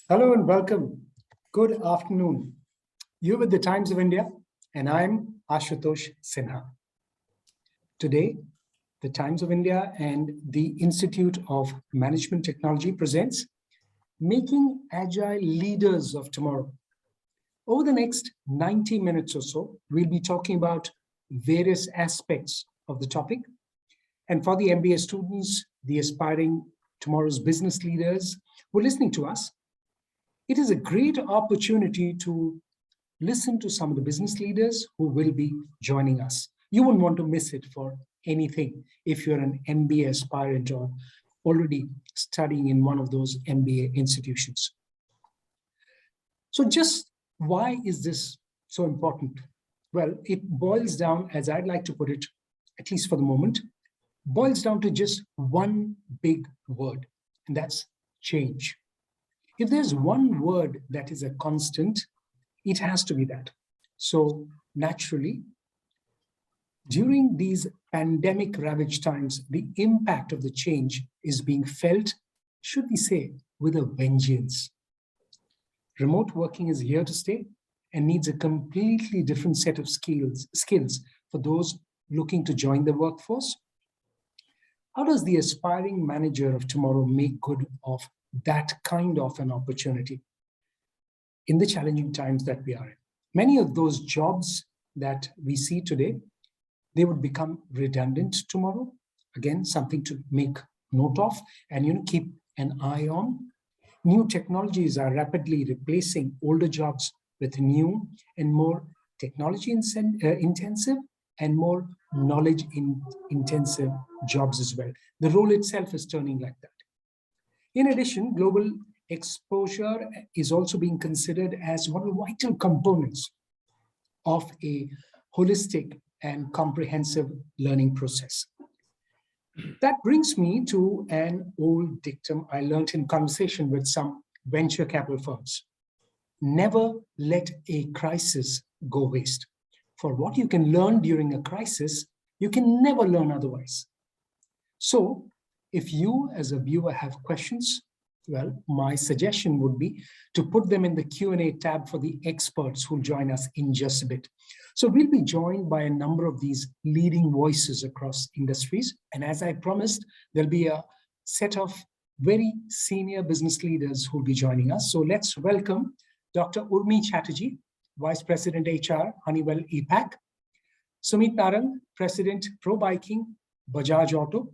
Hello and welcome. Good afternoon. You're with the Times of India, and I'm Ashutosh Sinha. Today, the Times of India and the Institute of Management Technology presents Making Agile Leaders of Tomorrow. Over the next 90 minutes or so, we'll be talking about various aspects of the topic. And for the MBA students, the aspiring tomorrow's business leaders who are listening to us, it is a great opportunity to listen to some of the business leaders who will be joining us. You won't want to miss it for anything if you're an MBA aspirant or already studying in one of those MBA institutions. So just why is this so important? Well, it boils down, as I'd like to put it, at least for the moment, boils down to just one big word, and that's change. If there's one word that is a constant, it has to be that. So naturally, during these pandemic ravaged times, the impact of the change is being felt, should we say, with a vengeance. Remote working is here to stay and needs a completely different set of skills for those looking to join the workforce. How does the aspiring manager of tomorrow make good of that kind of an opportunity in the challenging times that we are in? Many of those jobs that we see today, they would become redundant tomorrow. Again, something to make note of and keep an eye on. New technologies are rapidly replacing older jobs with new and more technology intensive and more knowledge intensive jobs as well. The role itself is turning like that. In addition, global exposure is also being considered as one of the vital components of a holistic and comprehensive learning process. That brings me to an old dictum I learned in conversation with some venture capital firms. Never let a crisis go waste. For what you can learn during a crisis, you can never learn otherwise. So, if you as a viewer have questions, well, my suggestion would be to put them in the Q&A tab for the experts who'll join us in just a bit. So we'll be joined by a number of these leading voices across industries. And as I promised, there'll be a set of very senior business leaders who'll be joining us. So let's welcome Dr. Urmi Chatterjee, Vice President HR, Honeywell APAC, Sumeet Narang, President Probiking, Bajaj Auto,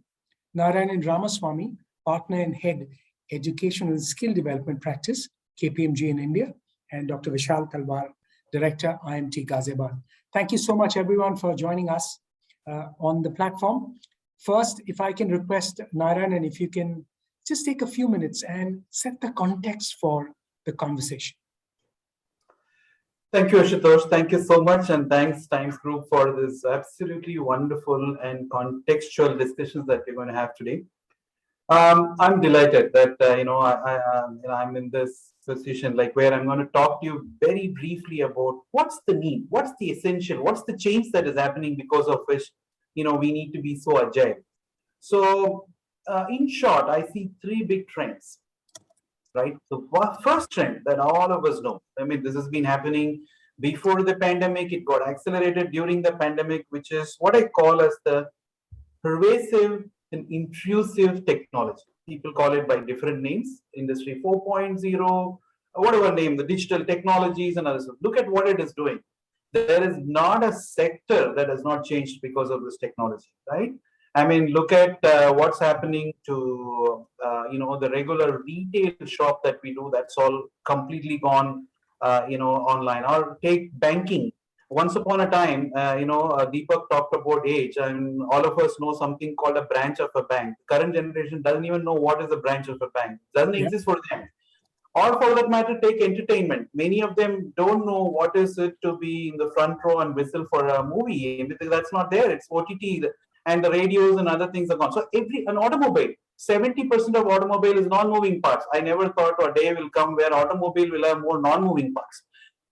Narayanan Ramaswamy, Partner and Head Education and Skill Development Practice, KPMG in India, and Dr. Vishal Talwar, Director, IMT Ghaziabad. Thank you so much, everyone, for joining us on the platform. First, if I can request Narayanan, if you can just take a few minutes and set the context for the conversation. Thank you, Ashutosh. Thank you so much, and thanks Times Group for this absolutely wonderful and contextual discussions that we're going to have today. I'm delighted that I'm in this position, like where I'm going to talk to you very briefly about what's the need, what's the essential, what's the change that is happening because of which we need to be so agile. So, in short, I see three big trends. Right, the first trend that all of us know. I mean, this has been happening before the pandemic. It got accelerated during the pandemic, which is what I call as the pervasive and intrusive technology. People call it by different names, Industry 4.0, whatever name, the digital technologies and others. Look at what it is doing. There is not a sector that has not changed because of this technology, right? I mean, look at what's happening to, the regular retail shop that we do. That's all completely gone, online. Or take banking. Once upon a time, Deepak talked about age, and all of us know something called a branch of a bank. Current generation doesn't even know what is a branch of a bank. It doesn't exist for them. Or for that matter, take entertainment. Many of them don't know what is it to be in the front row and whistle for a movie, because that's not there. It's OTT. And the radios and other things are gone. So an automobile, 70% of automobile is non-moving parts. I never thought a day will come where automobile will have more non-moving parts.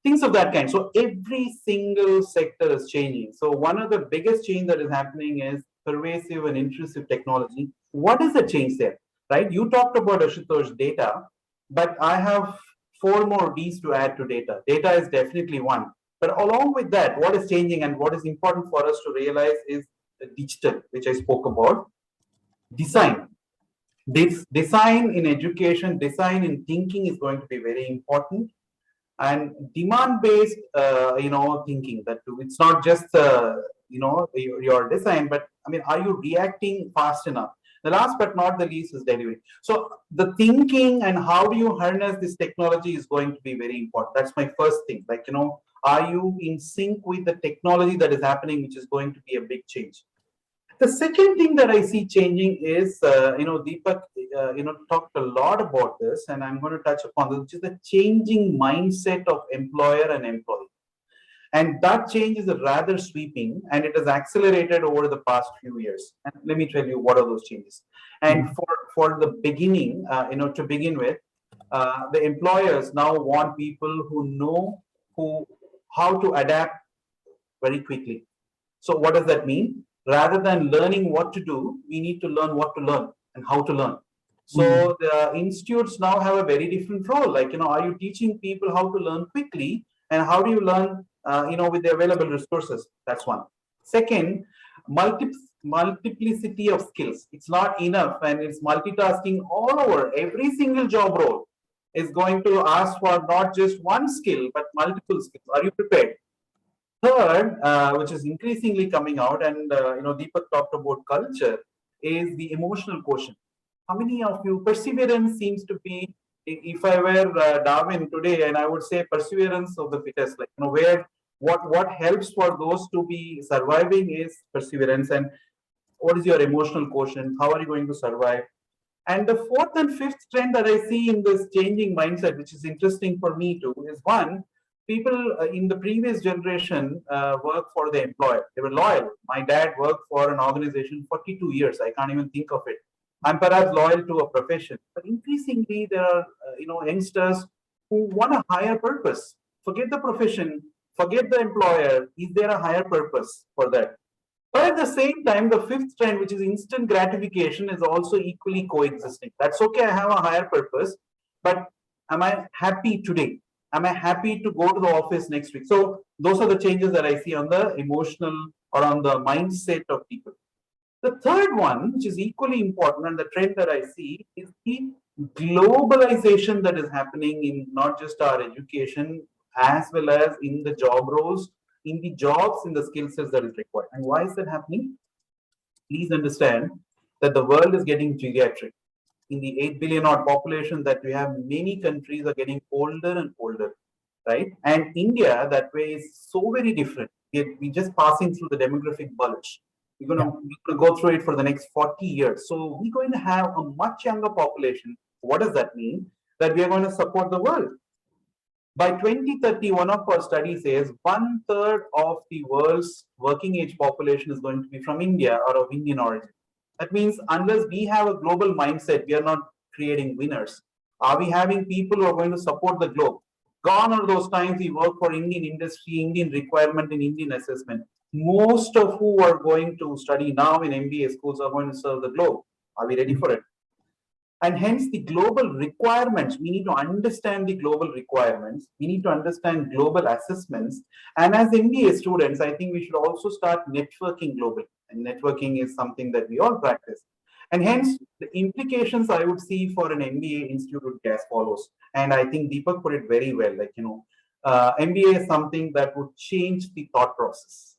Things of that kind. So every single sector is changing. So one of the biggest change that is happening is pervasive and intrusive technology. What is the change there? Right? You talked about Ashutosh data. but I have four more D's to add to data. Data is definitely one. But along with that, what is changing and what is important for us to realize is the digital, which I spoke about. Design. This design in education, design in thinking is going to be very important. And demand-based, thinking, that it's not just your design, but I mean, are you reacting fast enough? The last but not the least is delivery. So the thinking and how do you harness this technology is going to be very important. That's my first thing. Like, are you in sync with the technology that is happening, which is going to be a big change. The second thing that I see changing is, Deepak, talked a lot about this, and I'm going to touch upon this, which is the changing mindset of employer and employee. And that change is rather sweeping, and it has accelerated over the past few years. And let me tell you what are those changes. And for the beginning, to begin with, the employers now want people who know how to adapt very quickly. So what does that mean? Rather than learning what to do, we need to learn what to learn and how to learn. So the institutes now have a very different role. Like, are you teaching people how to learn quickly, and how do you learn, with the available resources? That's one. Second, multiplicity of skills. It's not enough, and it's multitasking all over. Every single job role is going to ask for not just one skill, but multiple skills. Are you prepared? Third, which is increasingly coming out, and Deepak talked about culture, is the emotional quotient. How many of you, perseverance seems to be, if I were Darwin today, and I would say perseverance of the fittest, like, where what helps for those to be surviving is perseverance. And what is your emotional quotient? How are you going to survive? And the fourth and fifth trend that I see in this changing mindset, which is interesting for me too, is one, people in the previous generation work for the employer. They were loyal. My dad worked for an organization 42 years. I can't even think of it. I'm perhaps loyal to a profession. But increasingly, there are youngsters who want a higher purpose. Forget the profession, forget the employer. Is there a higher purpose for that? But at the same time, the fifth trend, which is instant gratification, is also equally coexisting. That's okay, I have a higher purpose, but am I happy today? Am I happy to go to the office next week? So those are the changes that I see on the emotional or on the mindset of people. The third one, which is equally important, and the trend that I see, is the globalization that is happening in not just our education, as well as in the job roles, in the jobs, in the skill sets that is required. And why is that happening? Please understand that the world is getting geriatric. In the 8 billion odd population that we have, many countries are getting older and older, right? And India, that way, is so very different. We're just passing through the demographic bulge. We're going to go through it for the next 40 years. So we're going to have a much younger population. What does that mean? That we are going to support the world. By 2030, one of our studies says 1/3 of the world's working age population is going to be from India or of Indian origin. That means unless we have a global mindset, we are not creating winners. Are we having people who are going to support the globe? Gone are those times we work for Indian industry, Indian requirement, and Indian assessment. Most of who are going to study now in MBA schools are going to serve the globe. Are we ready for it? And hence the global requirements, we need to understand the global requirements. We need to understand global assessments. And as MBA students, I think we should also start networking globally. And networking is something that we all practice. And hence the implications I would see for an MBA institute would be as follows. And I think Deepak put it very well. Like, MBA is something that would change the thought process.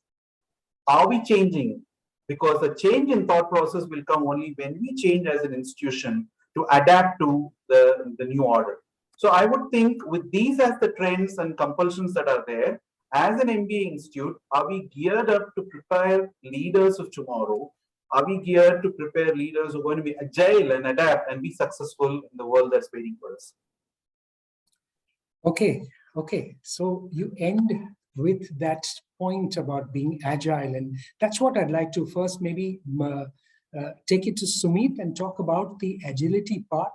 Are we changing? Because the change in thought process will come only when we change as an institution to adapt to the new order. So I would think with these as the trends and compulsions that are there, as an MBA institute, are we geared up to prepare leaders of tomorrow? Are we geared to prepare leaders who are going to be agile and adapt and be successful in the world that's waiting for us? Okay. So you end with that point about being agile, and that's what I'd like to first maybe take it to Sumeet and talk about the agility part,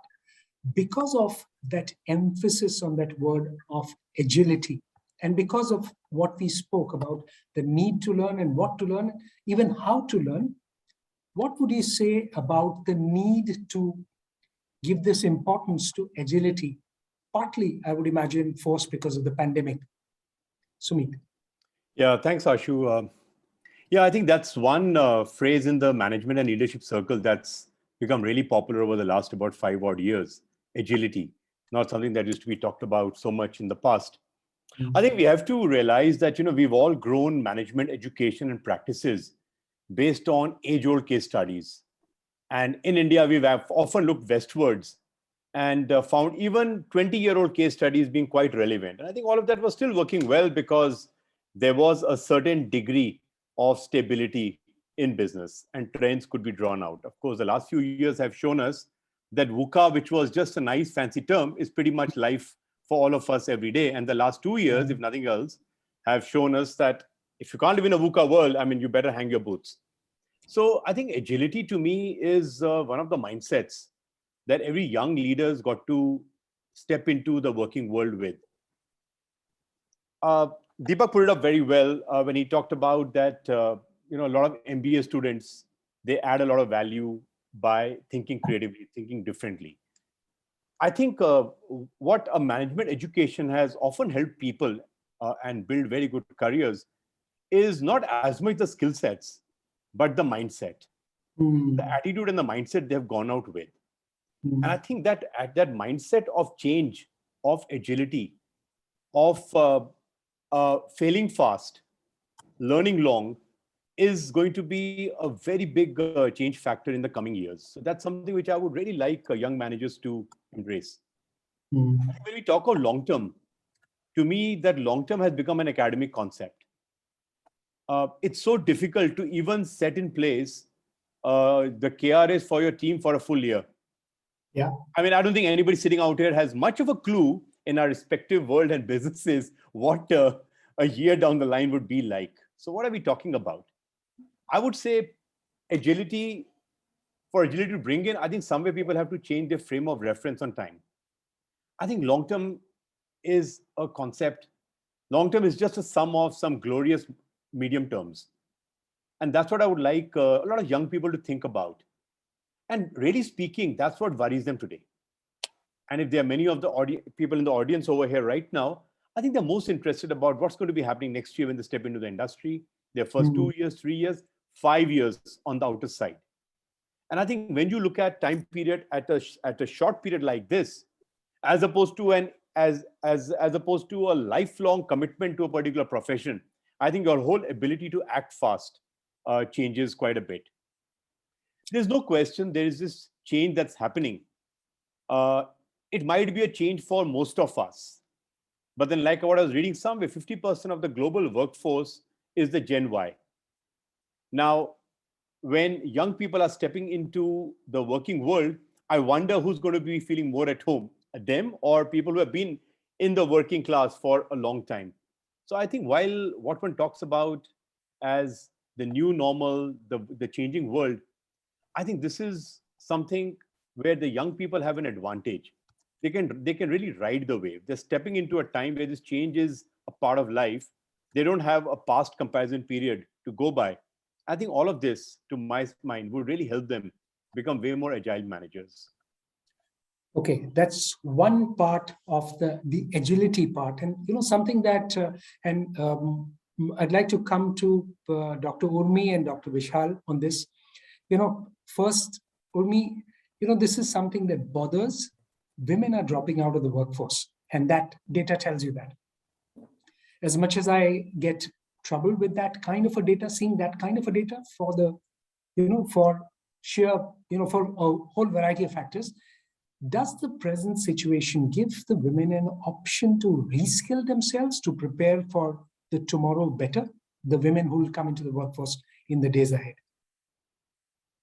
because of that emphasis on that word of agility, and because of what we spoke about, the need to learn and what to learn, even how to learn. What would you say about the need to give this importance to agility partly, I would imagine, forced because of the pandemic. Sumeet. Yeah, thanks, Ashu. Yeah, I think that's one phrase in the management and leadership circle that's become really popular over the last about 5 odd years. Agility, not something that used to be talked about so much in the past. I think we have to realize that, we've all grown management education and practices based on age-old case studies. And in India, we've often looked westwards and found even 20-year-old case studies being quite relevant. And I think all of that was still working well because there was a certain degree of stability in business and trends could be drawn out. Of course, the last few years have shown us that VUCA, which was just a nice fancy term, is pretty much life for all of us every day. And the last 2 years, if nothing else, have shown us that if you can't live in a VUCA world, you better hang your boots. So I think agility to me is one of the mindsets that every young leader's got to step into the working world with. Deepak put it up very well when he talked about that, a lot of MBA students, they add a lot of value by thinking creatively, thinking differently. I think what a management education has often helped people and build very good careers is not as much the skill sets, but the mindset, the attitude and the mindset they've gone out with. And I think that at that mindset of change, of agility, of failing fast, learning long, is going to be a very big change factor in the coming years. So that's something which I would really like young managers to embrace. When we talk of long term, to me, that long term has become an academic concept. It's so difficult to even set in place the KRAs for your team for a full year. Yeah. I don't think anybody sitting out here has much of a clue in our respective world and businesses what a year down the line would be like. So what are we talking about? I would say for agility to bring in, I think somewhere people have to change their frame of reference on time. I think long-term is a concept. Long-term is just a sum of some glorious medium terms. And that's what I would like a lot of young people to think about. And really speaking, that's what worries them today. And if there are many of the people in the audience over here right now, I think they're most interested about what's going to be happening next year when they step into the industry, their first 2 years, 3 years, 5 years on the outer side. And I think when you look at time period at a short period like this, as opposed to a lifelong commitment to a particular profession, I think your whole ability to act fast changes quite a bit. There's no question there is this change that's happening. It might be a change for most of us. But then, like what I was reading somewhere, 50% of the global workforce is the Gen Y. Now, when young people are stepping into the working world, I wonder who's going to be feeling more at home, them or people who have been in the working class for a long time. So I think while what one talks about as the new normal, the changing world, I think this is something where the young people have an advantage. They can really ride the wave. They're stepping into a time where this change is a part of life. They don't have a past comparison period to go by. I think all of this, to my mind, would really help them become way more agile managers. Okay, that's one part of the agility part, and something that I'd like to come to Dr. Urmi and Dr. Vishal on this. First, Urmi, this is something that bothers. Women are dropping out of the workforce, and that data tells you that. As much as I get trouble with that kind of a data, seeing that kind of a data for the, for sheer, for a whole variety of factors, does the present situation give the women an option to reskill themselves to prepare for the tomorrow better, the women who will come into the workforce in the days ahead?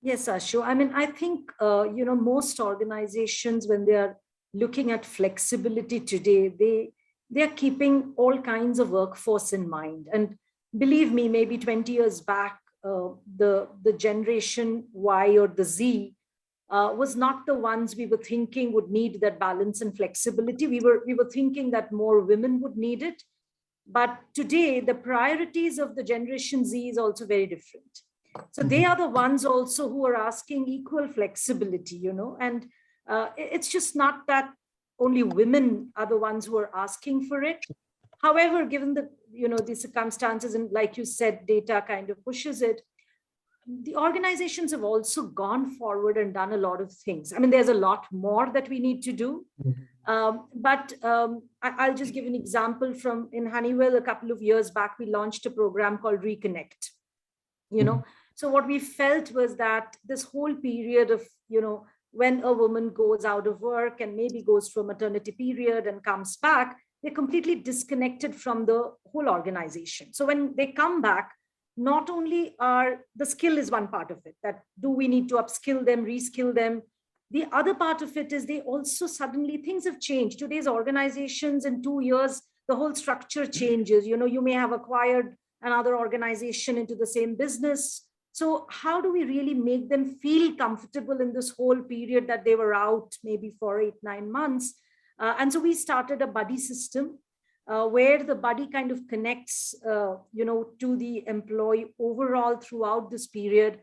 Yes, Ashu. I think, most organizations, when they are looking at flexibility today, they are keeping all kinds of workforce in mind. And believe me, maybe 20 years back, the generation Y or the Z was not the ones we were thinking would need that balance and flexibility. We were thinking that more women would need it. But today, the priorities of the generation Z is also very different. So they are the ones also who are asking equal flexibility, and it's just not that, only women are the ones who are asking for it. However, given the, the circumstances, and like you said, data kind of pushes it, the organizations have also gone forward and done a lot of things. I mean, there's a lot more that we need to do. But I'll just give an example from in Honeywell. A couple of years back, we launched a program called Reconnect. So what we felt was that this whole period of, when a woman goes out of work and maybe goes for maternity period and comes back, they're completely disconnected from the whole organization. So when they come back, not only are the skill is one part of it, that do we need to upskill them, reskill them? The other part of it is they also suddenly, things have changed. Today's organizations in 2 years, the whole structure changes. You may have acquired another organization into the same business. So how do we really make them feel comfortable in this whole period that they were out maybe for 8-9 months? And so we started a buddy system where the buddy kind of connects, to the employee overall throughout this period.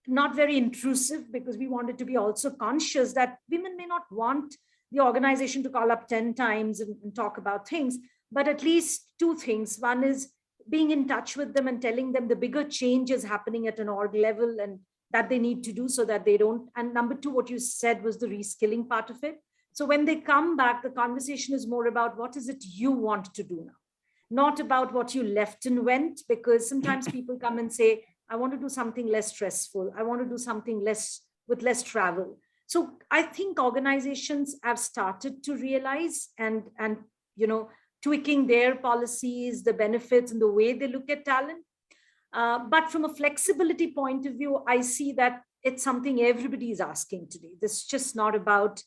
Not very intrusive, because we wanted to be also conscious that women may not want the organization to call up 10 times and talk about things, but at least 2 things. One is being in touch with them and telling them the bigger change is happening at an org level and that they need to do so that they don't. And number 2, what you said was the reskilling part of it. So when they come back, the conversation is more about what is it you want to do now, not about what you left and went, because sometimes people come and say, I want to do something less stressful. I want to do something with less travel. So I think organizations have started to realize and tweaking their policies, the benefits and the way they look at talent. But from a flexibility point of view, I see that it's something everybody is asking today. This is just not about,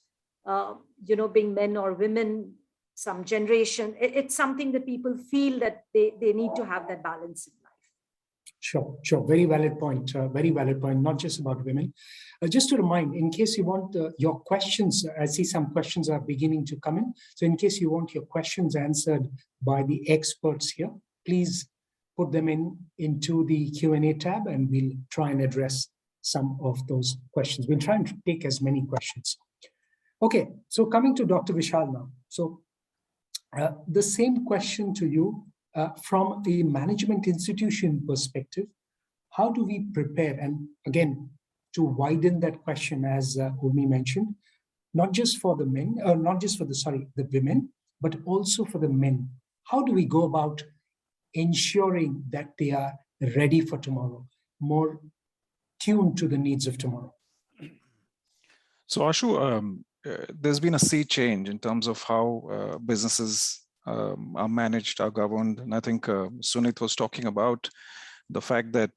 being men or women, some generation. It's something that people feel that they need to have that balance in life. Sure. Very valid point. Not just about women. Just to remind, in case you want your questions, I see some questions are beginning to come in. So in case you want your questions answered by the experts here, please put them into the Q&A tab and we'll try and address some of those questions. We'll try and take as many questions. Okay, so coming to Dr. Vishal now. So the same question to you. From a management institution perspective, how do we prepare? And again, to widen that question, as Urmi mentioned, not just for the men, or not just for the women, but also for the men. How do we go about ensuring that they are ready for tomorrow, more tuned to the needs of tomorrow? So Ashu, there's been a sea change in terms of how businesses are managed, are governed. And I think Sumeet was talking about the fact that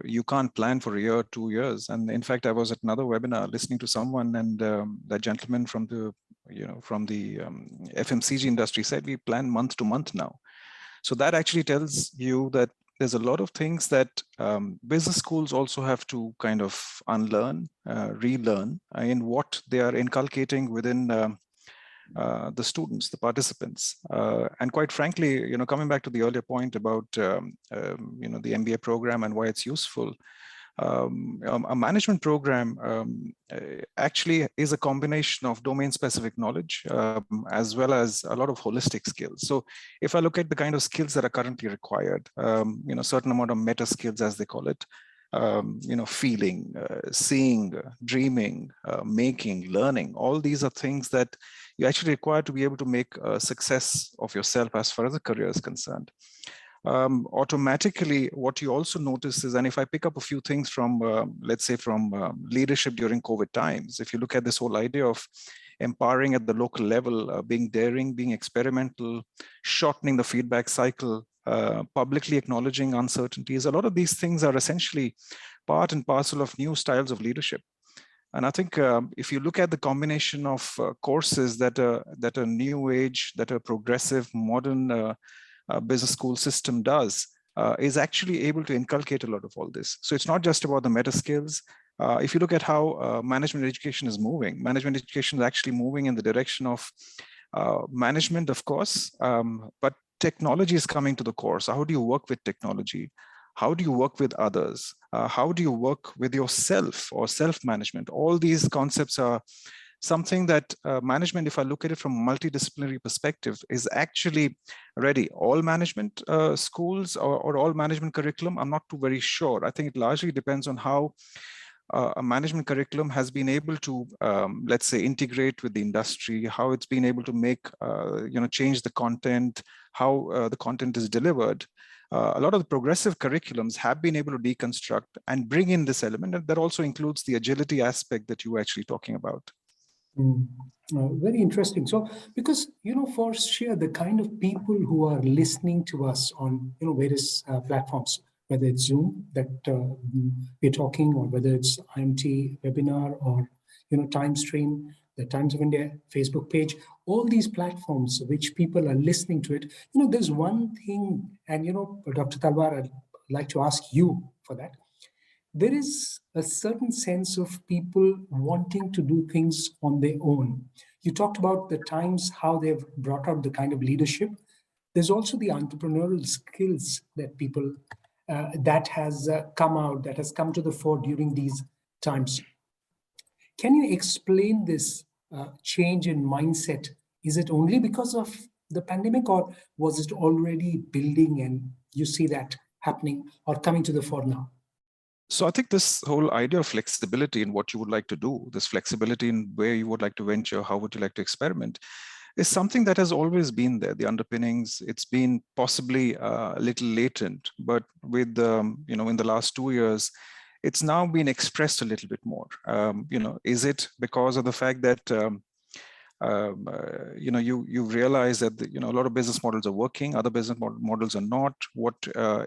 you can't plan for a year, 2 years. And in fact, I was at another webinar listening to someone, and that gentleman from the FMCG industry said we plan month to month now. So that actually tells you that there's a lot of things that business schools also have to kind of unlearn, relearn in what they are inculcating within the students, the participants. And quite frankly, coming back to the earlier point about, the MBA program and why it's useful, a management program actually is a combination of domain-specific knowledge as well as a lot of holistic skills. So if I look at the kind of skills that are currently required, certain amount of meta skills, as they call it, feeling, seeing, dreaming, making, learning, all these are things that you actually require to be able to make a success of yourself as far as a career is concerned. Automatically, what you also notice is, and if I pick up a few things from, let's say from leadership during COVID times, if you look at this whole idea of empowering at the local level, being daring, being experimental, shortening the feedback cycle, publicly acknowledging uncertainties, a lot of these things are essentially part and parcel of new styles of leadership. And I think if you look at the combination of courses that a new age, that a progressive, modern business school system does, is actually able to inculcate a lot of all this. So it's not just about the meta skills. If you look at how management education is moving, management education is actually moving in the direction of management, of course, but technology is coming to the core. So how do you work with technology? How do you work with others? How do you work with yourself or self-management? All these concepts are something that management, if I look at it from a multidisciplinary perspective, is actually ready. All management schools or all management curriculum, I'm not too very sure. I think it largely depends on how a management curriculum has been able to, let's say, integrate with the industry, how it's been able to make, change the content, how the content is delivered. A lot of the progressive curriculums have been able to deconstruct and bring in this element, and that also includes the agility aspect that you were actually talking about. Very interesting. So, because, for sure, the kind of people who are listening to us on, various platforms, whether it's Zoom that we're talking, or whether it's IMT webinar, or, TimeStream, the Times of India Facebook page, all these platforms which people are listening to it, there's one thing, and, Dr. Talwar, I'd like to ask you for that. There is a certain sense of people wanting to do things on their own. You talked about the times, how they've brought out the kind of leadership. There's also the entrepreneurial skills that people, that has come to the fore during these times. Can you explain this change in mindset? Is it only because of the pandemic, or was it already building and you see that happening or coming to the fore now? So I think this whole idea of flexibility in what you would like to do, this flexibility in where you would like to venture, how would you like to experiment, is something that has always been there. The underpinnings, it's been possibly a little latent, but with, in the last 2 years, it's now been expressed a little bit more. Is it because of the fact that, you realize that a lot of business models are working, other business models are not. What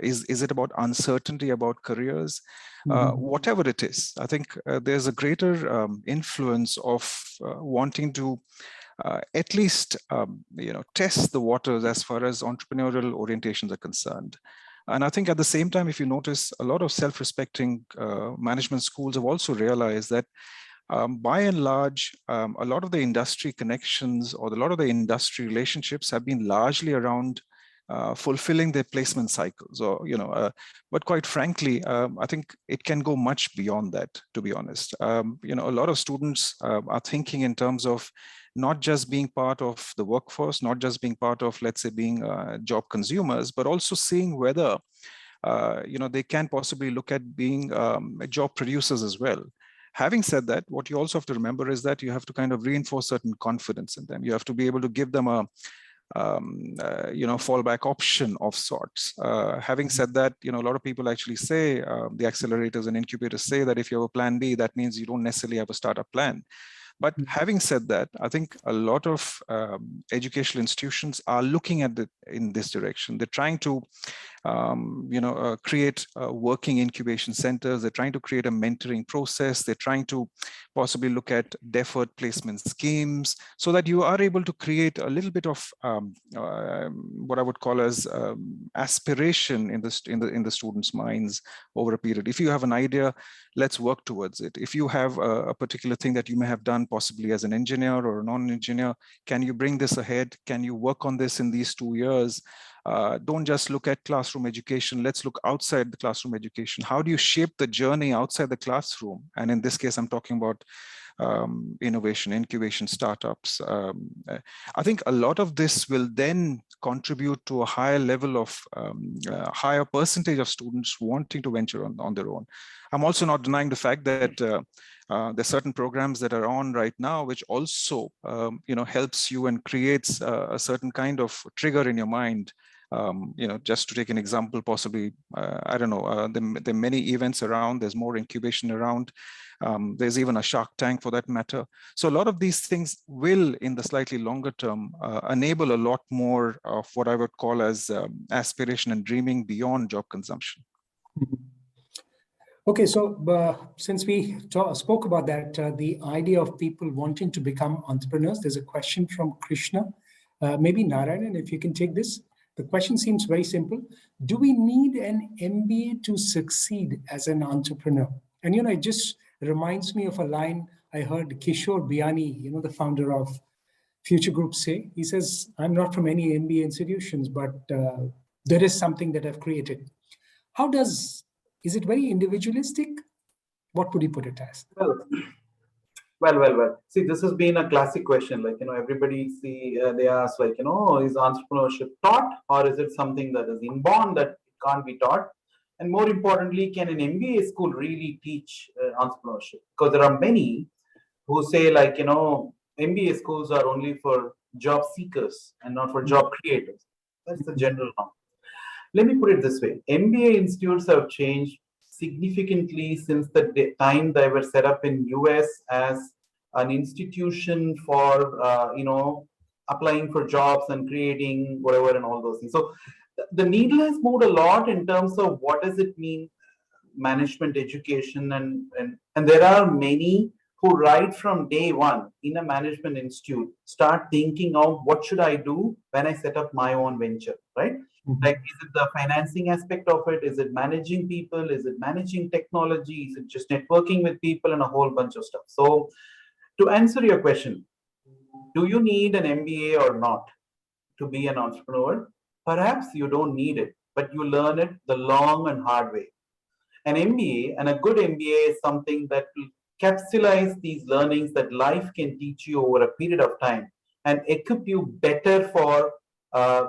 is it about uncertainty about careers? Whatever it is, I think there's a greater influence of wanting to at least test the waters as far as entrepreneurial orientations are concerned. And I think at the same time, if you notice, a lot of self-respecting management schools have also realized that by and large, a lot of the industry connections or a lot of the industry relationships have been largely around fulfilling their placement cycles, or but quite frankly, I think it can go much beyond that, to be honest. A lot of students are thinking in terms of not just being part of the workforce, not just being part of, let's say, being job consumers, but also seeing whether they can possibly look at being job producers as well. Having said that, what you also have to remember is that you have to kind of reinforce certain confidence in them. You have to be able to give them a fallback option of sorts. Having said that, a lot of people actually say, the accelerators and incubators say that if you have a plan B, that means you don't necessarily have a startup plan. But having said that, I think a lot of educational institutions are looking at it in this direction. They're trying to, create working incubation centers. They're trying to create a mentoring process. They're trying to possibly look at deferred placement schemes so that you are able to create a little bit of what I would call as aspiration in the students' minds over a period. If you have an idea, let's work towards it. If you have a particular thing that you may have done possibly as an engineer or a non-engineer, can you bring this ahead? Can you work on this in these 2 years? Don't just look at classroom education. Let's look outside the classroom education. How do you shape the journey outside the classroom? And in this case, I'm talking about innovation, incubation, startups. I think a lot of this will then contribute to a higher level of, higher percentage of students wanting to venture on their own. I'm also not denying the fact that there's certain programs that are on right now, which also, helps you and creates a certain kind of trigger in your mind. Just to take an example, possibly, I don't know, there are many events around, there's more incubation around, there's even a Shark Tank for that matter. So a lot of these things will, in the slightly longer term, enable a lot more of what I would call as aspiration and dreaming beyond job consumption. Okay, so since we spoke about that, the idea of people wanting to become entrepreneurs, there's a question from Krishna. Maybe Narayanan, if you can take this. The question seems very simple. Do we need an MBA to succeed as an entrepreneur? And, it just reminds me of a line I heard Kishore Biani, the founder of Future Group say. He says, I'm not from any MBA institutions, but there is something that I've created. Is it very individualistic? What would you put it as? Well. See, this has been a classic question. Like, everybody they ask, like, is entrepreneurship taught, or is it something that is inborn that can't be taught? And more importantly, can an MBA school really teach entrepreneurship? Because there are many who say, like, MBA schools are only for job seekers and not for job creators. That's the general norm. Let me put it this way. MBA institutes have changed significantly since the time they were set up in US as an institution for, applying for jobs and creating whatever and all those things. So the needle has moved a lot in terms of what does it mean management education, and there are many who right from day one in a management institute start thinking of what should I do when I set up my own venture, right? Like, is it the financing aspect of it? Is it managing people? Is it managing technology? Is it just networking with people and a whole bunch of stuff? So to answer your question, do you need an MBA or not to be an entrepreneur? Perhaps you don't need it, but you learn it the long and hard way. An MBA and a good MBA is something that will capsulize these learnings that life can teach you over a period of time and equip you better for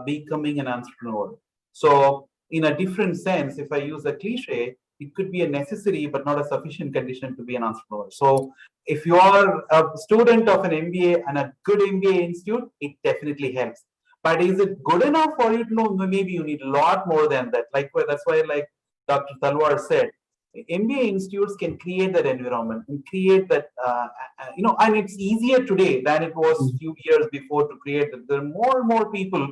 becoming an entrepreneur. So, in a different sense, if I use a cliche, it could be a necessary but not a sufficient condition to be an entrepreneur. So, if you are a student of an MBA and a good MBA institute, it definitely helps. But is it good enough for you to know? Maybe you need a lot more than that. Like, that's why, like Dr. Talwar said, MBA institutes can create that environment and create that, and it's easier today than it was a few years before to create that. There are more and more people,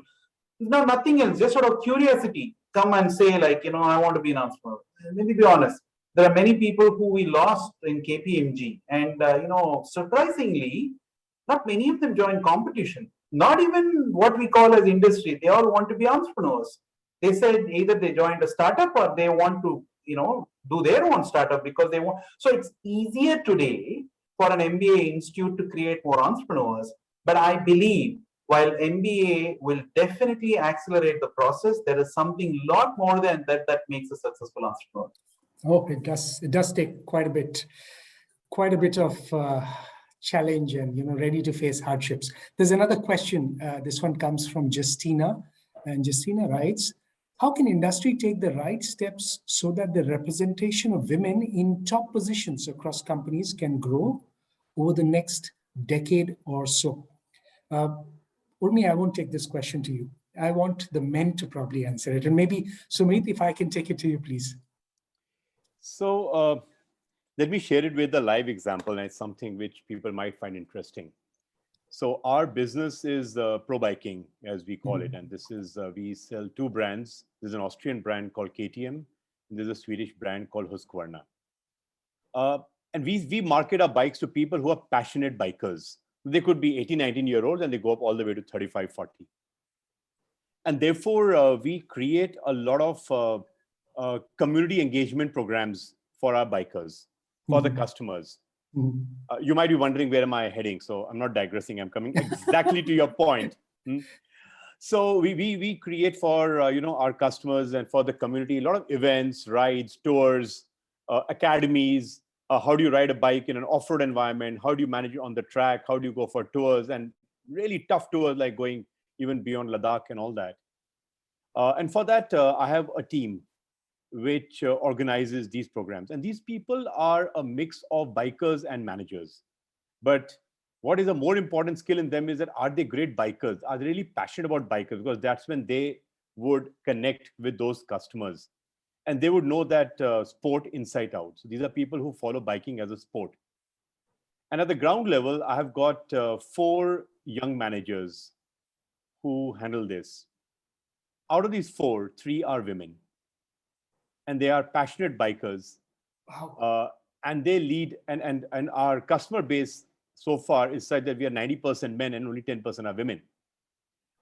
nothing else, just sort of curiosity, come and say, like, I want to be an entrepreneur. Let me be honest. There are many people who we lost in KPMG, and, surprisingly, not many of them joined competition. Not even what we call as industry. They all want to be entrepreneurs. They said either they joined a startup or they want to, do their own startup because they want. So it's easier today for an MBA institute to create more entrepreneurs. But I believe while MBA will definitely accelerate the process, there is something a lot more than that that makes a successful entrepreneur. Oh, it does. It does take quite a bit of challenge and ready to face hardships. There's another question. This one comes from Justina, and Justina writes, how can industry take the right steps so that the representation of women in top positions across companies can grow over the next decade or so? Urmi, I won't take this question to you. I want the men to probably answer it. And maybe, Sumeet, if I can take it to you, please. So let me share it with a live example, and it's something which people might find interesting. So our business is Probiking, as we call it. And this is, we sell two brands. There's an Austrian brand called KTM, and there's a Swedish brand called Husqvarna. And we market our bikes to people who are passionate bikers. They could be 18, 19-year-olds, and they go up all the way to 35, 40. And therefore, we create a lot of community engagement programs for our bikers, for the customers. You might be wondering, where am I heading? So I'm not digressing. I'm coming exactly to your point. So we create for our customers and for the community a lot of events, rides, tours, academies. How do you ride a bike in an off-road environment? How do you manage it on the track? How do you go for tours, and really tough tours like going even beyond Ladakh and all that? And for that, I have a team which organizes these programs. And these people are a mix of bikers and managers. But what is a more important skill in them is that, are they great bikers? Are they really passionate about bikers? Because that's when they would connect with those customers. And they would know that sport inside out. So these are people who follow biking as a sport. And at the ground level, I have got 4 young managers who handle this. Out of these 4, 3 are women. And they are passionate bikers. Wow. And they lead, and our customer base so far is such that we are 90% men and only 10% are women.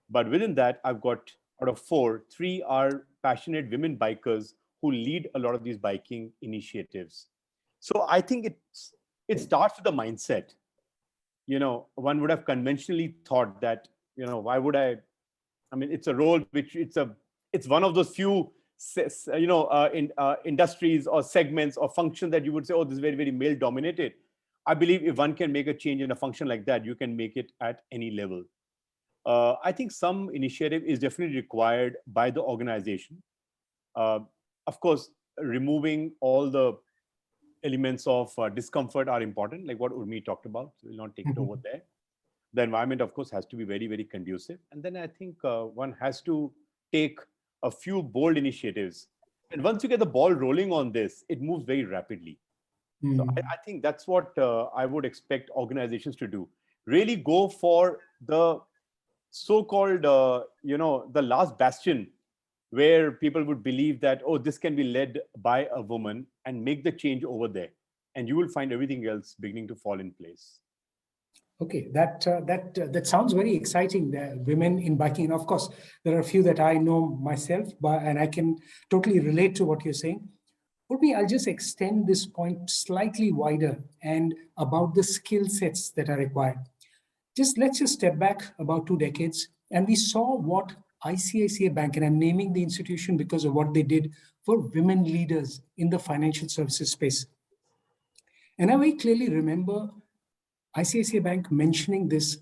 But within that, I've got, out of 4, 3 are passionate women bikers who lead a lot of these biking initiatives. So I think it starts with the mindset. One would have conventionally thought that, why would I mean, it's a role which it's one of those few industries or segments or functions that you would say, oh, this is very, very male dominated. I believe if one can make a change in a function like that, you can make it at any level. I think some initiative is definitely required by the organization. Of course, removing all the elements of discomfort are important, like what Urmi talked about. So we'll not take it over there. The environment, of course, has to be very, very conducive. And then I think one has to take a few bold initiatives. And once you get the ball rolling on this, it moves very rapidly. So I think that's what I would expect organizations to do. Really go for the so-called, the last bastion where people would believe that, oh, this can be led by a woman, and make the change over there. And you will find everything else beginning to fall in place. Okay, that sounds very exciting. The women in biking, and of course, there are a few that I know myself, and I can totally relate to what you're saying. Urmi, I'll just extend this point slightly wider and about the skill sets that are required. Let's just step back about 2 decades, and we saw what ICICI Bank, and I'm naming the institution because of what they did for women leaders in the financial services space. And I very clearly remember ICICI Bank mentioning this.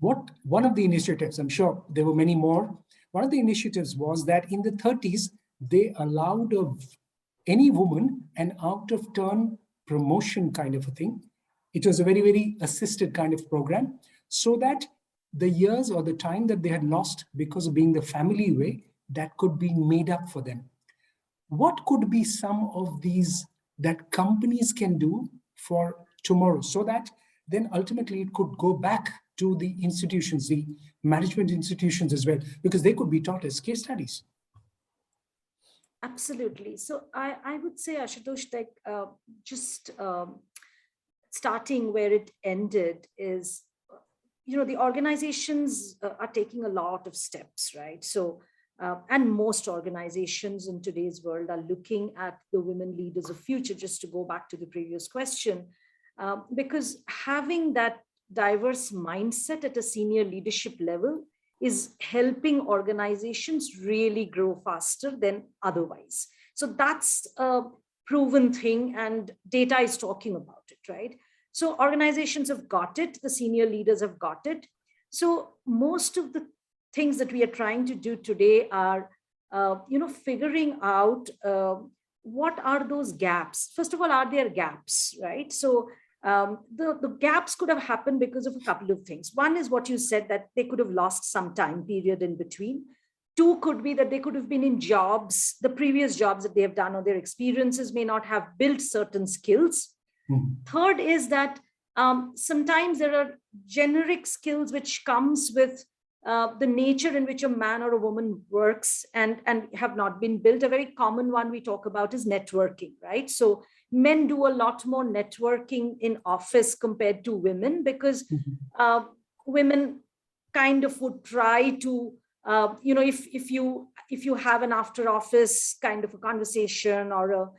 One of the initiatives, I'm sure there were many more, one of the initiatives was that in the 30s, they allowed any woman an out-of-turn promotion kind of a thing. It was a very, very assisted kind of program, so that the years or the time that they had lost because of being the family way, that could be made up for them. What could be some of these that companies can do for tomorrow, so that then ultimately it could go back to the institutions, the management institutions as well, because they could be taught as case studies? Absolutely. So I would say, Ashutosh, like starting where it ended is, the organizations are taking a lot of steps, right? So, and most organizations in today's world are looking at the women leaders of future, just to go back to the previous question, because having that diverse mindset at a senior leadership level is helping organizations really grow faster than otherwise. So that's a proven thing, and data is talking about it, right? So organizations have got it, the senior leaders have got it. So most of the things that we are trying to do today are, figuring out what are those gaps. First of all, are there gaps, right? So the gaps could have happened because of a couple of things. One is what you said, that they could have lost some time period in between. Two could be that they could have been in jobs, the previous jobs that they have done, or their experiences may not have built certain skills. Third is that sometimes there are generic skills which comes with the nature in which a man or a woman works and have not been built. A very common one we talk about is networking, right? So men do a lot more networking in office compared to women, because women kind of would try to, if you have an after office kind of a conversation or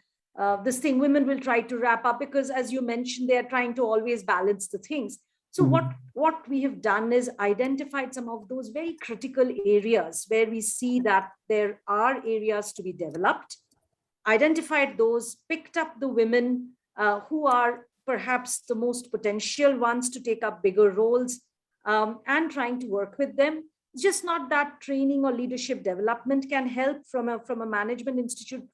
this thing, women will try to wrap up, because as you mentioned, they are trying to always balance the things. So what we have done is identified some of those very critical areas where we see that there are areas to be developed, identified those, picked up the women who are perhaps the most potential ones to take up bigger roles, and trying to work with them. It's just not that training or leadership development can help from a management institute.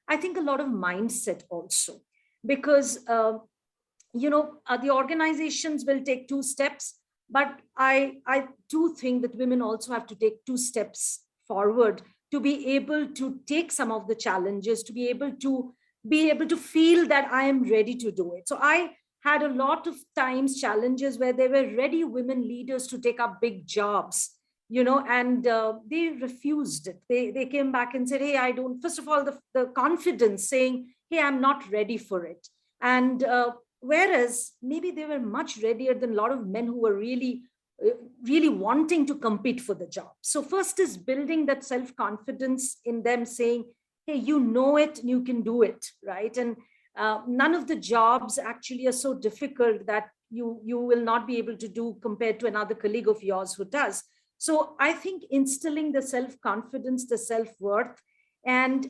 I think a lot of mindset also, because the organizations will take 2 steps, but I do think that women also have to take 2 steps forward to be able to take some of the challenges, to be able to feel that I am ready to do it. So I had a lot of times challenges where there were ready women leaders to take up big jobs, and they refused it. They came back and said, hey, I don't, first of all, the confidence saying, hey, I'm not ready for it. And whereas maybe they were much readier than a lot of men who were really wanting to compete for the job. So first is building that self-confidence in them, saying, hey, you know it, and you can do it, right? And none of the jobs actually are so difficult that you will not be able to do compared to another colleague of yours who does. So I think instilling the self-confidence, the self-worth, and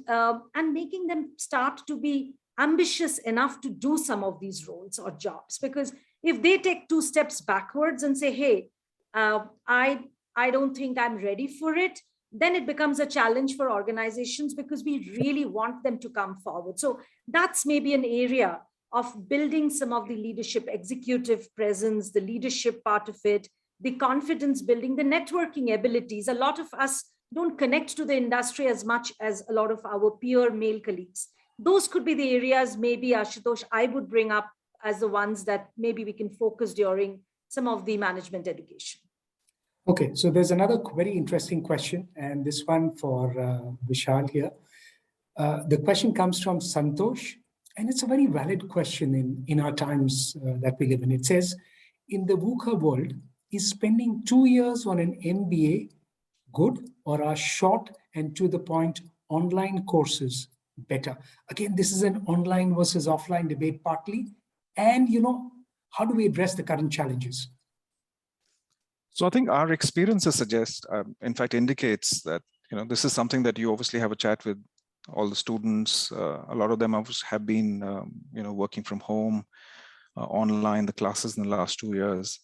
making them start to be ambitious enough to do some of these roles or jobs. Because if they take 2 steps backwards and say, hey, I don't think I'm ready for it, then it becomes a challenge for organizations, because we really want them to come forward. So that's maybe an area of building some of the leadership, executive presence, the leadership part of it, the confidence building, the networking abilities. A lot of us don't connect to the industry as much as a lot of our peer male colleagues. Those could be the areas, maybe, Ashutosh, I would bring up as the ones that maybe we can focus during some of the management education. Okay, so there's another very interesting question, and this one for Vishal here. The question comes from Santosh, and it's a very valid question in our times that we live in. It says, in the VUCA world, is spending 2 years on an MBA good, or are short and to the point online courses better? Again, this is an online versus offline debate partly. And, how do we address the current challenges? So I think our experiences suggest, in fact, indicates that, this is something that you obviously have a chat with all the students. A lot of them have been, working from home, online, the classes in the last 2 years.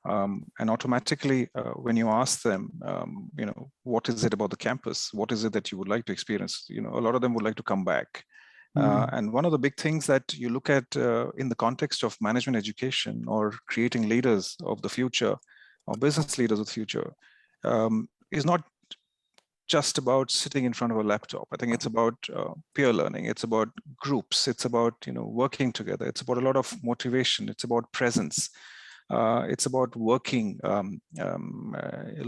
And automatically, when you ask them, what is it about the campus? What is it that you would like to experience? A lot of them would like to come back. And one of the big things that you look at in the context of management education or creating leaders of the future or business leaders of the future is not just about sitting in front of a laptop. I think it's about peer learning. It's about groups. It's about working together. It's about a lot of motivation. It's about presence. It's about working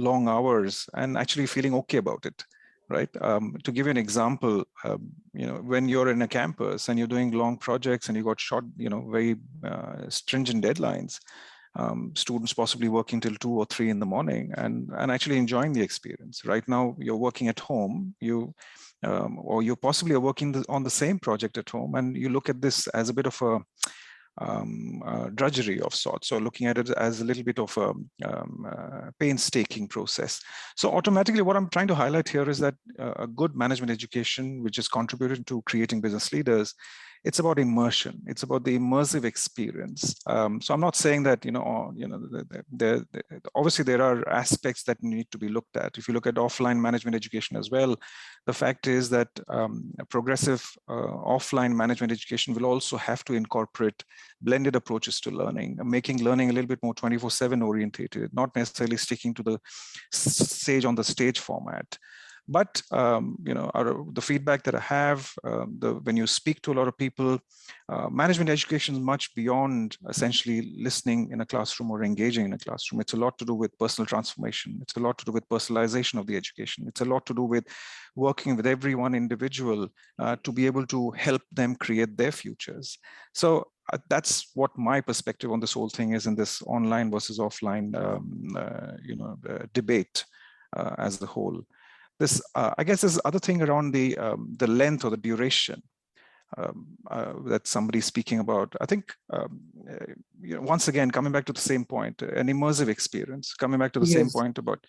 long hours and actually feeling okay about it, right? To give you an example, when you're in a campus and you're doing long projects and you got short, very stringent deadlines, students possibly working till 2 or 3 in the morning and actually enjoying the experience. Right now, you're working at home, or you possibly are working on the same project at home, and you look at this as a bit of a drudgery of sorts, or looking at it as a little bit of a painstaking process. So automatically, what I'm trying to highlight here is that a good management education, which is contributing to creating business leaders, it's about immersion. It's about the immersive experience. So I'm not saying that obviously there are aspects that need to be looked at. If you look at offline management education as well, the fact is that progressive offline management education will also have to incorporate blended approaches to learning, making learning a little bit more 24/7 orientated, not necessarily sticking to the sage on the stage format. But the feedback that I have, when you speak to a lot of people, management education is much beyond essentially listening in a classroom or engaging in a classroom. It's a lot to do with personal transformation. It's a lot to do with personalization of the education. It's a lot to do with working with every one individual to be able to help them create their futures. So that's what my perspective on this whole thing is in this online versus offline debate as a whole. This, I guess, there's other thing around the length or the duration that somebody's speaking about. I think, once again, coming back to the same point, an immersive experience, coming back to the same point about,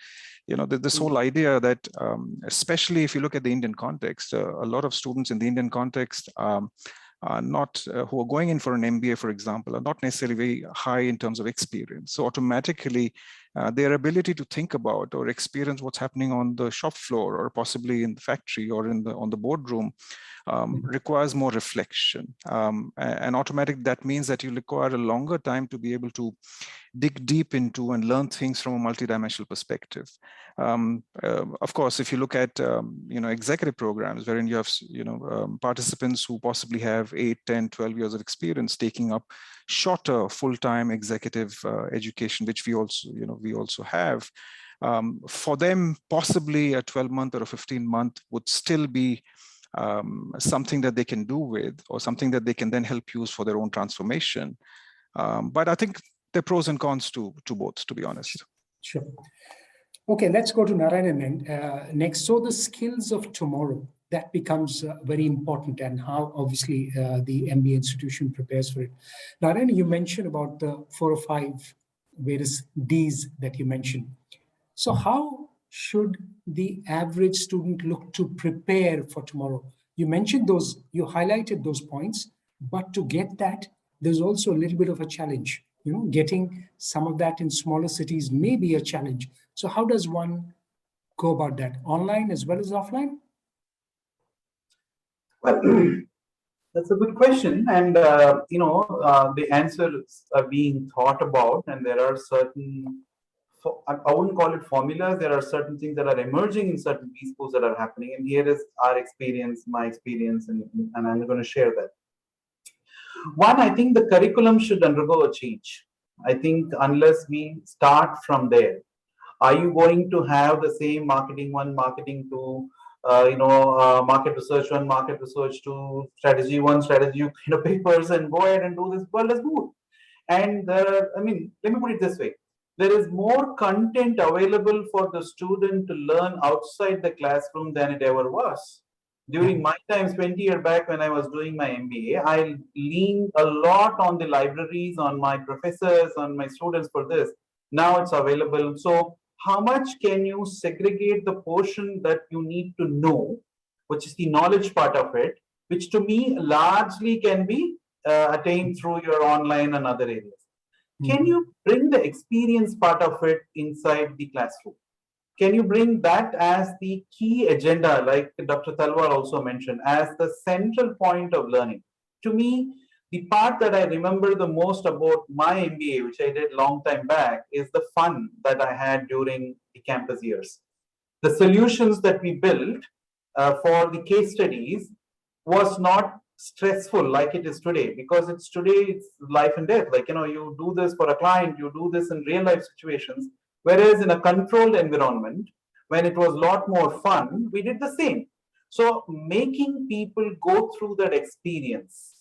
this whole idea that, especially if you look at the Indian context, a lot of students in the Indian context are not, who are going in for an MBA, for example, are not necessarily very high in terms of experience. So automatically, their ability to think about or experience what's happening on the shop floor or possibly in the factory or on the boardroom requires more reflection. And automatically, that means that you require a longer time to be able to dig deep into and learn things from a multidimensional perspective. Of course, if you look at executive programs wherein you have participants who possibly have 8, 10, 12 years of experience taking up shorter full-time executive education, which we also have, for them possibly a 12-month or a 15-month would still be something that they can do with, or something that they can then help use for their own transformation. But I think there are pros and cons to both, to be honest. Sure. Okay, let's go to Narayanan next. So the skills of tomorrow, that becomes very important, and how obviously the MBA institution prepares for it. Narayanan, you mentioned about the 4 or 5 various Ds that you mentioned. So how should the average student look to prepare for tomorrow? You mentioned those, you highlighted those points, but to get that, there's also a little bit of a challenge. Getting some of that in smaller cities may be a challenge. So how does one go about that, online as well as offline? Well, that's a good question, and the answers are being thought about, and there are certain. I wouldn't call it formulas. There are certain things that are emerging in certain B schools that are happening, and here is our experience, my experience, and I'm going to share that. One, I think the curriculum should undergo a change. I think unless we start from there, are you going to have the same marketing one, marketing two, market research one, market research two, strategy one, strategy papers, and go ahead and do this? Well, let's do it. And let me put it this way. There is more content available for the student to learn outside the classroom than it ever was. During my times, 20 years back when I was doing my MBA, I leaned a lot on the libraries, on my professors, on my students for this. Now it's available. So how much can you segregate the portion that you need to know, which is the knowledge part of it, which to me largely can be attained through your online and other areas. Can you bring the experience part of it inside the classroom? Can you bring that as the key agenda, like Dr. Talwar also mentioned, as the central point of learning? To me, the part that I remember the most about my MBA, which I did long time back, is the fun that I had during the campus years. The solutions that we built for the case studies was not stressful like it is today, because it's life and death. Like, you do this for a client, you do this in real life situations. Whereas in a controlled environment, when it was a lot more fun, we did the same. So making people go through that experience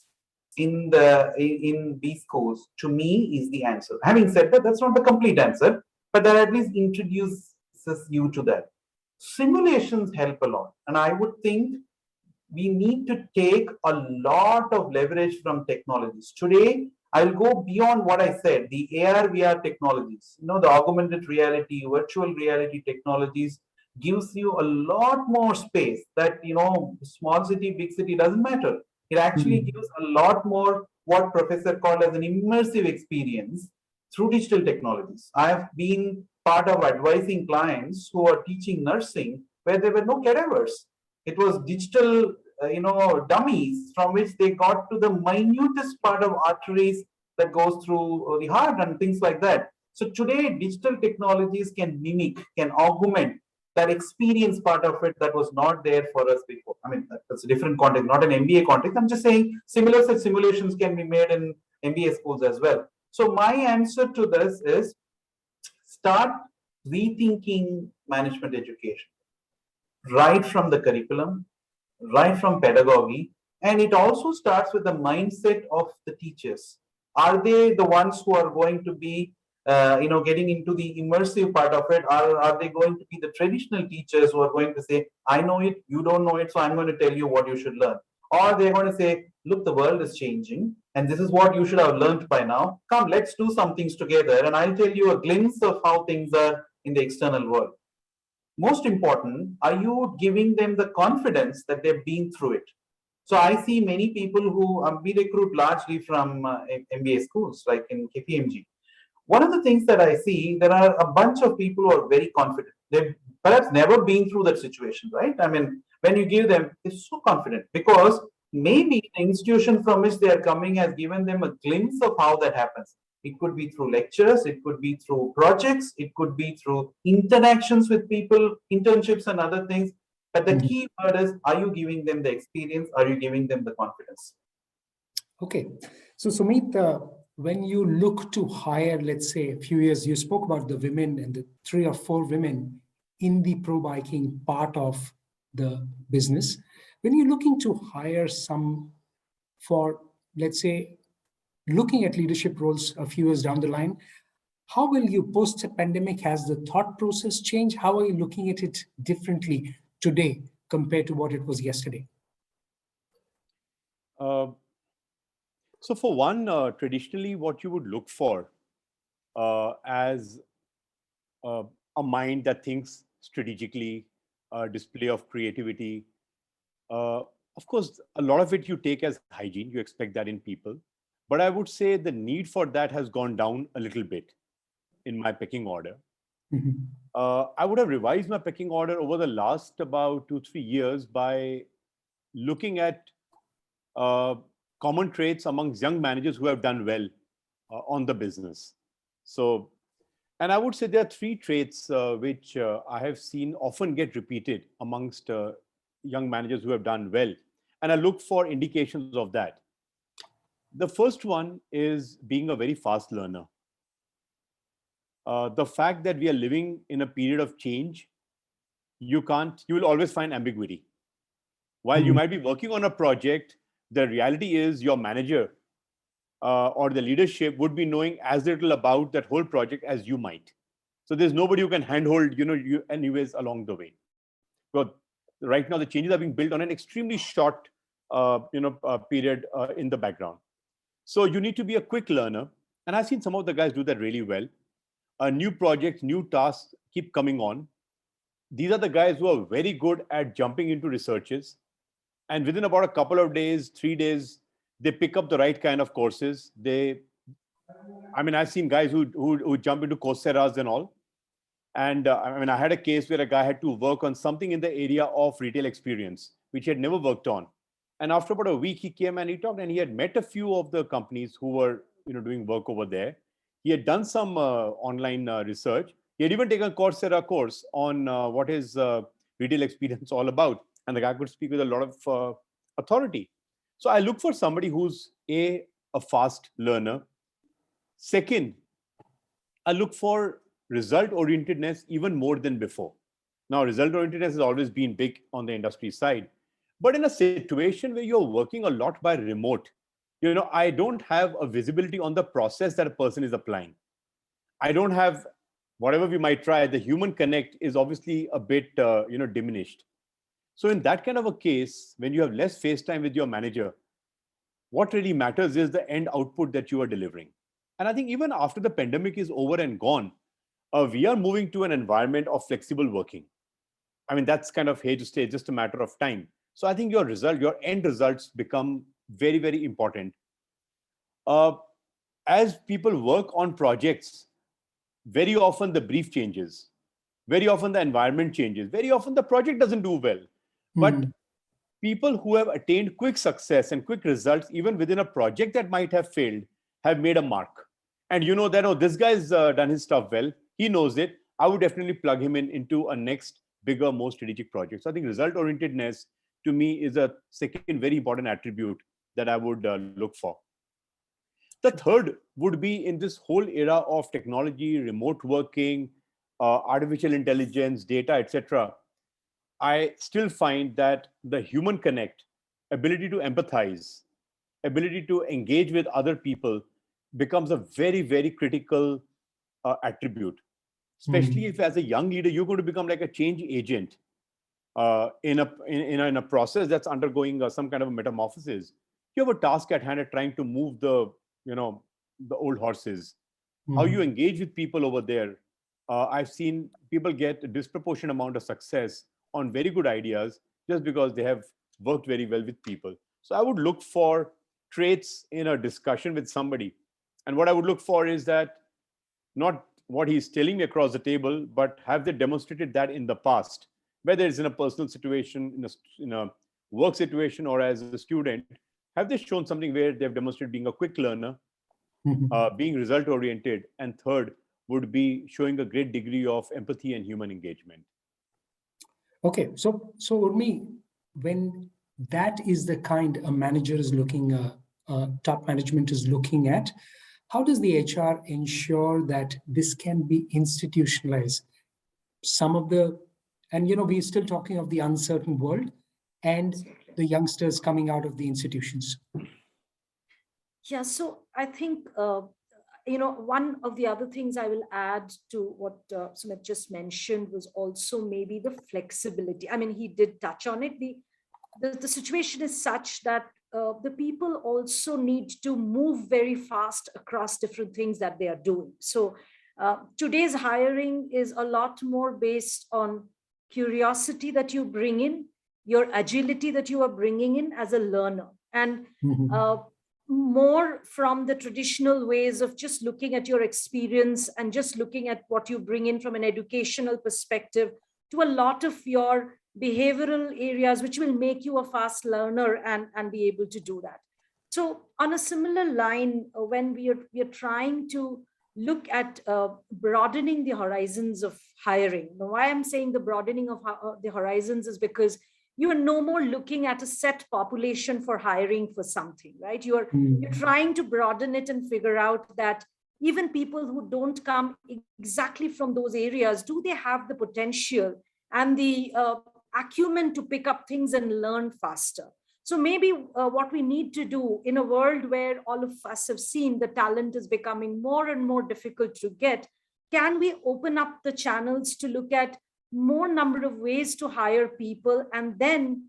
in B schools, to me, is the answer. Having said that, that's not the complete answer, but that at least introduces you to that. Simulations help a lot. And I would think we need to take a lot of leverage from technologies. Today, I'll go beyond what I said, the AR, VR technologies, the augmented reality, virtual reality technologies gives you a lot more space that, small city, big city, doesn't matter. It actually gives a lot more what Professor called as an immersive experience through digital technologies. I have been part of advising clients who are teaching nursing where there were no cadavers. It was digital, dummies from which they got to the minutest part of arteries that goes through the heart and things like that. So today, digital technologies can mimic, can augment that experience part of it that was not there for us before. I mean, that's a different context, not an MBA context. I'm just saying similar such simulations can be made in MBA schools as well. So my answer to this is start rethinking management education right from the curriculum, right from pedagogy. And it also starts with the mindset of the teachers. Are they the ones who are going to be, getting into the immersive part of it? Or are they going to be the traditional teachers who are going to say, I know it, you don't know it, so I'm going to tell you what you should learn? Or they're going to say, look, the world is changing, and this is what you should have learned by now. Come, let's do some things together, and I'll tell you a glimpse of how things are in the external world. Most important, are you giving them the confidence that they've been through it? So I see many people who we recruit largely from MBA schools, like in KPMG. One of the things that I see, there are a bunch of people who are very confident. They've perhaps never been through that situation, right? I mean, when you give them, they're so confident because maybe the institution from which they are coming has given them a glimpse of how that happens. It could be through lectures, it could be through projects, it could be through interactions with people, internships and other things. But the key word is, are you giving them the experience? Are you giving them the confidence? Okay. So Sumeet, when you look to hire, let's say a few years, you spoke about the women and the 3 or 4 women in the Probiking part of the business. When you're looking to hire some for, let's say, looking at leadership roles a few years down the line, how will you post-pandemic, has the thought process changed? How are you looking at it differently today compared to what it was yesterday? So for one, traditionally what you would look for as a mind that thinks strategically, a display of creativity, of course, a lot of it you take as hygiene. You expect that in people. But I would say the need for that has gone down a little bit in my pecking order. I would have revised my pecking order over the last about 2-3 years by looking at common traits amongst young managers who have done well on the business. So, and I would say there are 3 traits which I have seen often get repeated amongst young managers who have done well. And I look for indications of that. The first one is being a very fast learner. The fact that we are living in a period of change, you will always find ambiguity. While you might be working on a project, the reality is your manager or the leadership would be knowing as little about that whole project as you might. So there's nobody who can handhold, you anyways along the way. But right now the changes are being built on an extremely short, period in the background. So you need to be a quick learner, and I've seen some of the guys do that really well. New projects, new tasks keep coming on. These are the guys who are very good at jumping into researches, and within about a couple of days, 3 days, they pick up the right kind of courses. I've seen guys who jump into Coursera's and all. And I had a case where a guy had to work on something in the area of retail experience, which he had never worked on. And after about a week, he came and he talked, and he had met a few of the companies who were, doing work over there. He had done some online research. He had even taken a Coursera course on what is retail experience all about. And the guy could speak with a lot of authority. So I look for somebody who's a fast learner. Second, I look for result orientedness even more than before. Now, result orientedness has always been big on the industry side. But in a situation where you're working a lot by remote, I don't have a visibility on the process that a person is applying. I don't have, whatever we might try, the human connect is obviously a bit, diminished. So in that kind of a case, when you have less face time with your manager, what really matters is the end output that you are delivering. And I think even after the pandemic is over and gone, we are moving to an environment of flexible working. That's kind of here to stay, just a matter of time. So I think your end results become very, very important. As people work on projects, very often the brief changes, very often the environment changes, very often the project doesn't do well. But people who have attained quick success and quick results, even within a project that might have failed, have made a mark. And you know that, oh, this guy's done his stuff well. He knows it. I would definitely plug him into a next bigger, more strategic project. So I think result orientedness to me is a second very important attribute that I would look for. The third would be in this whole era of technology, remote working, artificial intelligence, data, etc. I still find that the human connect, ability to empathize, ability to engage with other people becomes a very, very critical attribute. Especially if as a young leader, you're going to become like a change agent in a process that's undergoing some kind of a metamorphosis. You have a task at hand at trying to move the old horses. How you engage with people over there. I've seen people get a disproportionate amount of success on very good ideas just because they have worked very well with people. So I would look for traits in a discussion with somebody. And what I would look for is that not what he's telling me across the table, but have they demonstrated that in the past, whether it's in a personal situation, in a work situation, or as a student, have they shown something where they've demonstrated being a quick learner, being result oriented, and third would be showing a great degree of empathy and human engagement. Okay, so Urmi, when that is the kind a manager is looking, top management is looking at, how does the HR ensure that this can be institutionalized? We're still talking of the uncertain world and the youngsters coming out of the institutions. Yeah, so I think, one of the other things I will add to what Sumeet just mentioned was also maybe the flexibility. He did touch on it. The situation is such that the people also need to move very fast across different things that they are doing. So today's hiring is a lot more based on curiosity that you bring in your agility that you are bringing in as a learner, and Mhm. more from the traditional ways of just looking at your experience and just looking at what you bring in from an educational perspective to a lot of your behavioral areas, which will make you a fast learner and be able to do that. So on a similar line, when we are trying to look at broadening the horizons of hiring. Now, why I'm saying the broadening of the horizons is because you are no more looking at a set population for hiring for something, right? You're trying to broaden it and figure out that even people who don't come exactly from those areas, do they have the potential and the acumen to pick up things and learn faster? So maybe what we need to do in a world where all of us have seen the talent is becoming more and more difficult to get, can we open up the channels to look at more number of ways to hire people and then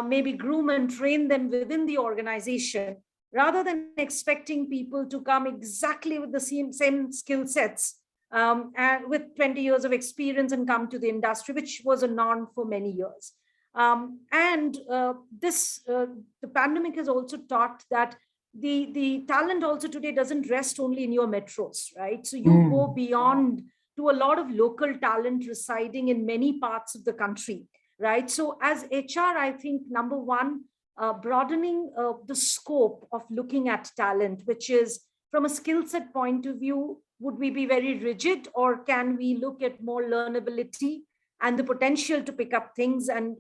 maybe groom and train them within the organization, rather than expecting people to come exactly with the same skill sets and with 20 years of experience and come to the industry, which was a norm for many years. The pandemic has also taught that the talent also today doesn't rest only in your metros, right? So you go beyond to a lot of local talent residing in many parts of the country, right? So as HR, I think number one, broadening the scope of looking at talent, which is from a skill set point of view, would we be very rigid, or can we look at more learnability and the potential to pick up things and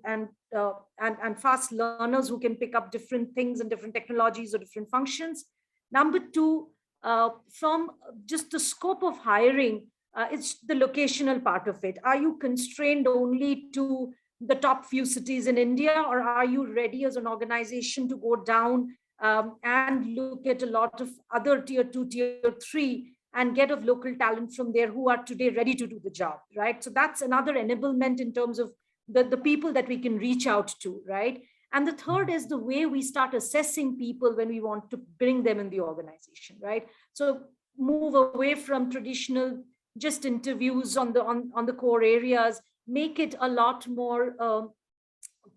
fast learners who can pick up different things and different technologies or different functions? Number two, from just the scope of hiring, it's the locational part of it. Are you constrained only to the top few cities in India, or are you ready as an organization to go down and look at a lot of other tier 2, tier 3 and get of local talent from there who are today ready to do the job, right? So that's another enablement in terms of the people that we can reach out to, right? And the third is the way we start assessing people when we want to bring them in the organization, right? So move away from traditional just interviews on the core areas, make it a lot more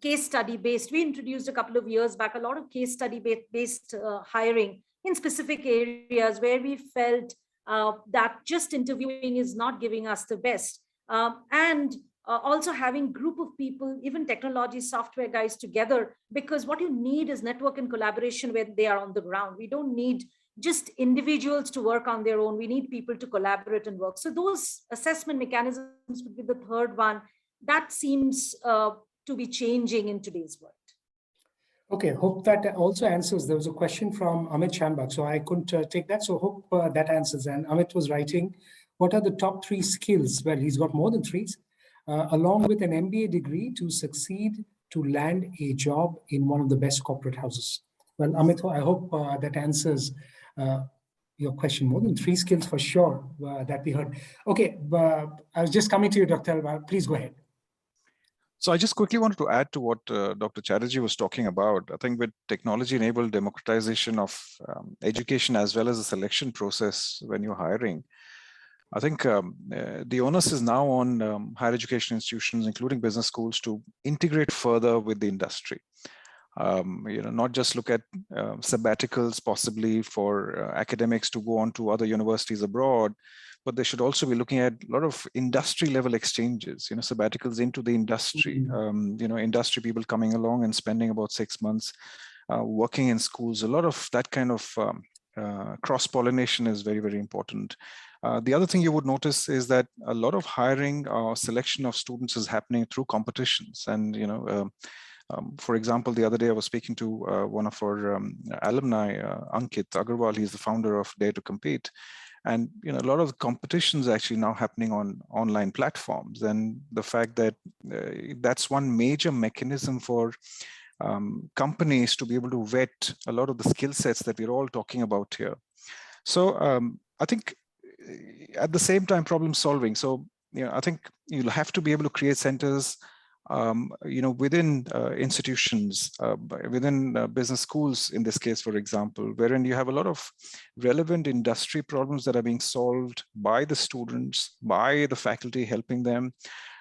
case study based. We introduced a couple of years back a lot of case study based hiring in specific areas where we felt that just interviewing is not giving us the best. Also having group of people, even technology software guys together, because what you need is network and collaboration when they are on the ground. We don't need just individuals to work on their own. We need people to collaborate and work. So those assessment mechanisms would be the third one. That seems to be changing in today's world. Okay, hope that also answers. There was a question from Amit Shambak, so I couldn't take that. So hope that answers. And Amit was writing, what are the top 3 skills? Well, he's got more than 3, along with an MBA degree to succeed to land a job in one of the best corporate houses. Well, Amit, I hope that answers your question. More than 3 skills for sure that we heard. Okay, I was just coming to you, Dr. Talwar. Please go ahead. So I just quickly wanted to add to what Dr. Chatterjee was talking about. I think with technology-enabled democratization of education as well as the selection process when you're hiring, I think the onus is now on higher education institutions, including business schools, to integrate further with the industry. Not just look at sabbaticals possibly for academics to go on to other universities abroad, but they should also be looking at a lot of industry level exchanges, sabbaticals into the industry, industry people coming along and spending about 6 months working in schools. A lot of that kind of cross-pollination is very, very important. The other thing you would notice is that a lot of hiring or selection of students is happening through competitions. And, for example, the other day I was speaking to one of our alumni, Ankit Agarwal. He's the founder of Dare to Compete. And a lot of the competitions actually now happening on online platforms, and the fact that that's one major mechanism for companies to be able to vet a lot of the skill sets that we're all talking about here. So I think at the same time, problem solving. So I think you'll have to be able to create centers within institutions, within business schools, in this case, for example, wherein you have a lot of relevant industry problems that are being solved by the students, by the faculty helping them.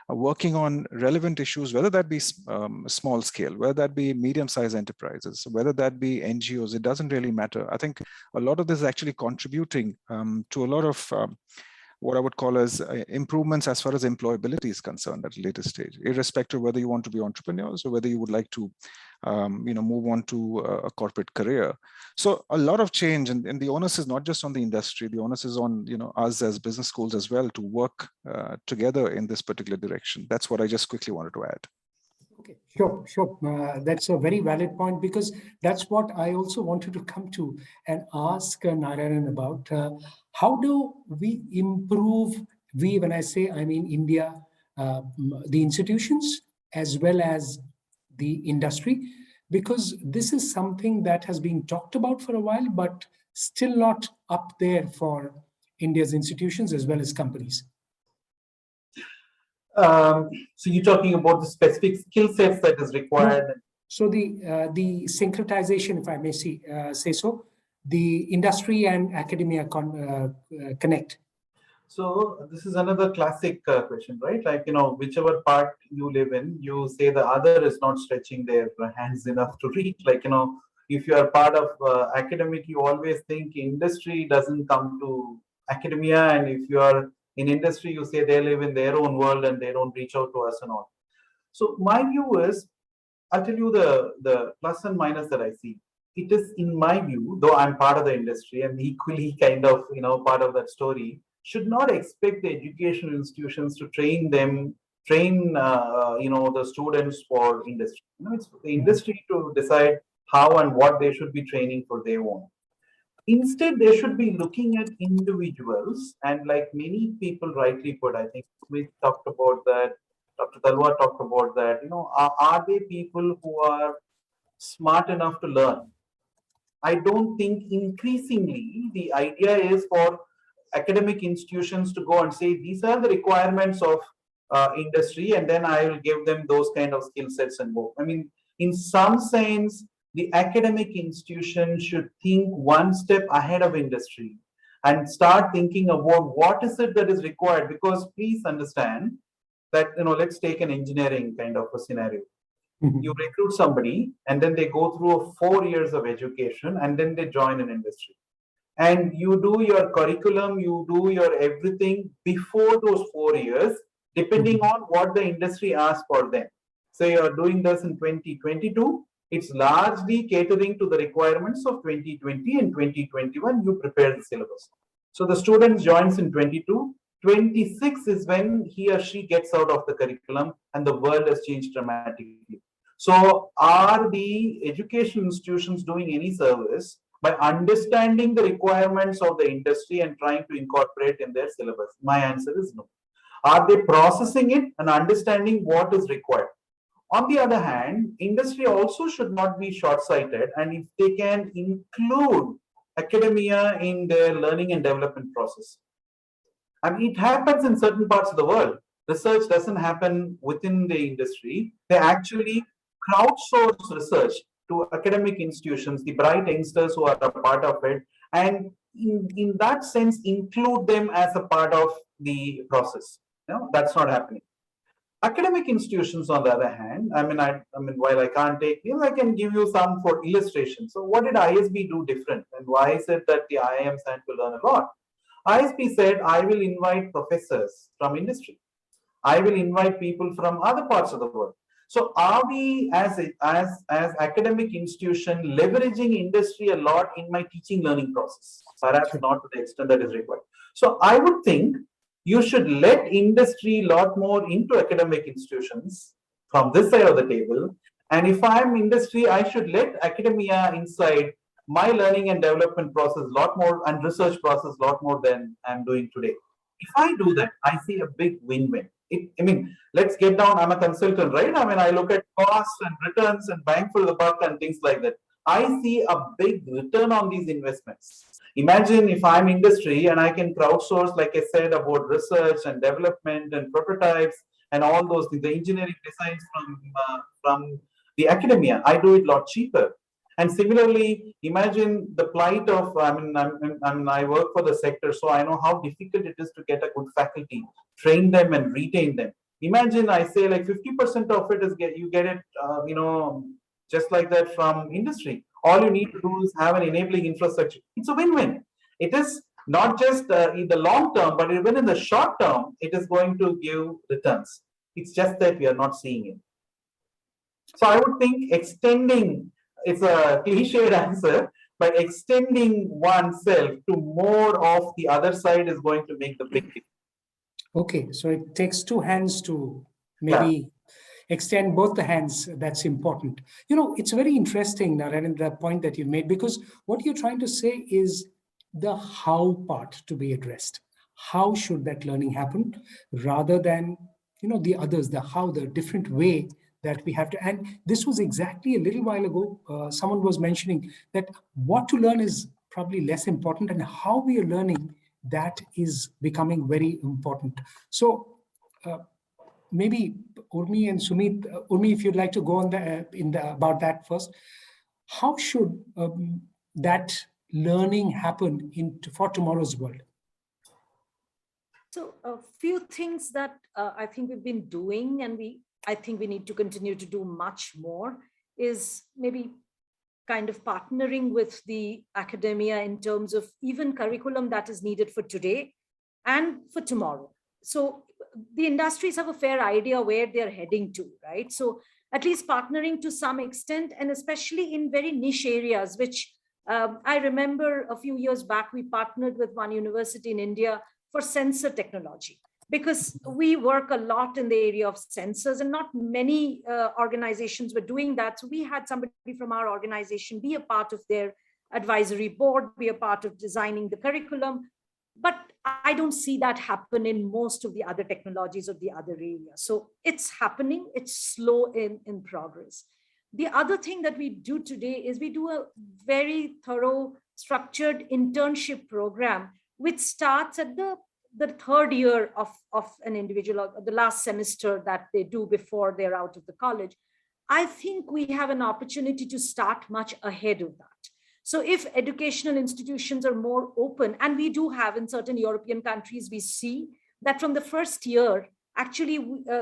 working on relevant issues, whether that be small scale, whether that be medium-sized enterprises, whether that be NGOs, it doesn't really matter. I think a lot of this is actually contributing to a lot of what I would call as improvements as far as employability is concerned at a later stage, irrespective of whether you want to be entrepreneurs or whether you would like to move on to a corporate career. So a lot of change, and the onus is not just on the industry, the onus is on us as business schools as well to work together in this particular direction. That's what I just quickly wanted to add. Okay, sure. That's a very valid point, because that's what I also wanted to come to and ask Narayanan about. How do we improve, when I say, I mean India, the institutions as well as the industry, because this is something that has been talked about for a while, but still not up there for India's institutions as well as companies. So you're talking about the specific skill sets that is required. So the syncretization, if I may say so, the industry and academia connect. So this is another classic question, right? Like, whichever part you live in, you say the other is not stretching their hands enough to reach. Like, if you are part of academic, you always think industry doesn't come to academia. And if you are in industry, you say they live in their own world and they don't reach out to us and all. So my view is, I'll tell you the plus and minus that I see. It is, in my view, though I'm part of the industry and equally kind of, part of that story, should not expect the educational institutions to train the students for industry. It's the industry to decide how and what they should be training for their own. Instead, they should be looking at individuals, and like many people rightly put, I think Sumeet talked about that, Dr. Talwar talked about that, are they people who are smart enough to learn? I don't think increasingly the idea is for academic institutions to go and say, these are the requirements of industry, and then I will give them those kind of skill sets and go. I mean, in some sense, the academic institution should think one step ahead of industry and start thinking about what is it that is required. Because please understand that, let's take an engineering kind of a scenario. You recruit somebody and then they go through 4 years of education and then they join an industry. And you do your curriculum, you do your everything before those 4 years, depending on what the industry asks for them. So you're doing this in 2022, it's largely catering to the requirements of 2020 and 2021, you prepare the syllabus. So the student joins in 22, 26 is when he or she gets out of the curriculum and the world has changed dramatically. So are the education institutions doing any service by understanding the requirements of the industry and trying to incorporate in their syllabus? My answer is no. Are they processing it and understanding what is required? On the other hand, industry also should not be short-sighted, and if they can include academia in their learning and development process. I mean, it happens in certain parts of the world. Research doesn't happen within the industry. They actually crowdsource research to academic institutions, the bright youngsters who are a part of it, and in that sense, include them as a part of the process. That's not happening. Academic institutions, on the other hand, I mean, while I can't take you, I can give you some for illustration. So what did ISB do different? And why is it that the IIM stand to learn a lot? ISB said, I will invite professors from industry. I will invite people from other parts of the world. So are we as academic institution leveraging industry a lot in my teaching learning process? Perhaps not to the extent that is required. So I would think you should let industry a lot more into academic institutions from this side of the table. And if I'm industry, I should let academia inside my learning and development process a lot more and research process a lot more than I'm doing today. If I do that, I see a big win-win. Let's get down. I'm a consultant, right? I look at costs and returns and bang for the buck and things like that. I see a big return on these investments. Imagine if I'm industry and I can crowdsource, like I said, about research and development and prototypes and all those things, the engineering designs from the academia. I do it a lot cheaper. And similarly, imagine the plight of, I work for the sector, so I know how difficult it is to get a good faculty, train them and retain them. Imagine I say like 50% of it is you get it, just like that from industry. All you need to do is have an enabling infrastructure. It's a win-win. It is not just in the long term, but even in the short term, it is going to give returns. It's just that we are not seeing it. So I would think extending, it's a cliched answer, but extending oneself to more of the other side is going to make the big difference. Okay, so it takes two hands to maybe extend both the hands. That's important. It's very interesting, Narayanan, the point that you made, because what you're trying to say is the how part to be addressed. How should that learning happen rather than, the others, the how, the different way that we have to. And this was exactly a little while ago, someone was mentioning that what to learn is probably less important and how we are learning, that is becoming very important. So maybe Urmi and Sumeet, Urmi, if you'd like to go on about that first, how should that learning happen for tomorrow's world? So a few things that I think we've been doing, and I think we need to continue to do much more, is maybe kind of partnering with the academia in terms of even curriculum that is needed for today and for tomorrow. So the industries have a fair idea where they're heading to, right? So at least partnering to some extent, and especially in very niche areas, which I remember a few years back, we partnered with one university in India for sensor technology, because we work a lot in the area of sensors and not many organizations were doing that. So we had somebody from our organization be a part of their advisory board, be a part of designing the curriculum. But I don't see that happen in most of the other technologies or the other areas. So it's happening, it's slow in progress. The other thing that we do today is we do a very thorough structured internship program, which starts at the third year of an individual, or the last semester that they do before they're out of the college. I think we have an opportunity to start much ahead of that. So if educational institutions are more open, and we do have in certain European countries, we see that from the first year, actually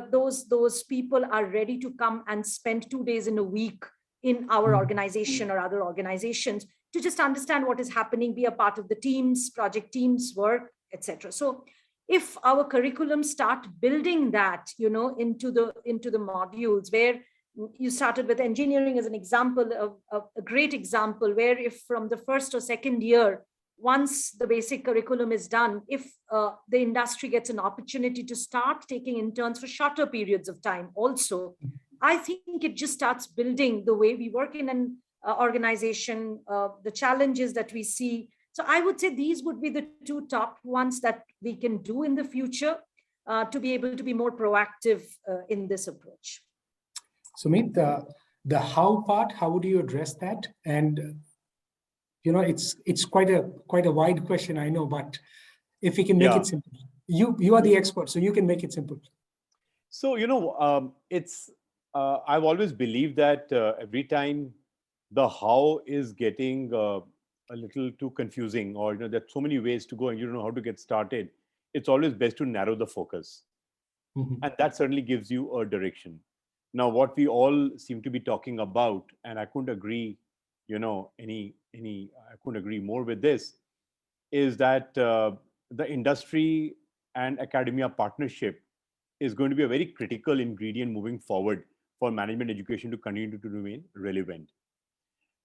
those people are ready to come and spend 2 days in a week in our organization or other organizations to just understand what is happening, be a part of the teams, project teams, work, etc. So if our curriculum start building that, into the modules, where you started with engineering as an example, a great example, where if from the first or second year, once the basic curriculum is done, if the industry gets an opportunity to start taking interns for shorter periods of time also, I think it just starts building the way we work in an organization, the challenges that we see. So I would say these would be the two top ones that we can do in the future to be able to be more proactive in this approach. Sumeet, the how part, how would you address that? And it's quite a wide question, I know, but if we can make it simple, you are the expert, so you can make it simple. So it's I've always believed that every time the how is getting a little too confusing, or there's so many ways to go and you don't know how to get started, it's always best to narrow the focus. And that certainly gives you a direction. Now, what we all seem to be talking about, and I couldn't agree, I couldn't agree more with this, is that the industry and academia partnership is going to be a very critical ingredient moving forward for management education to continue to remain relevant.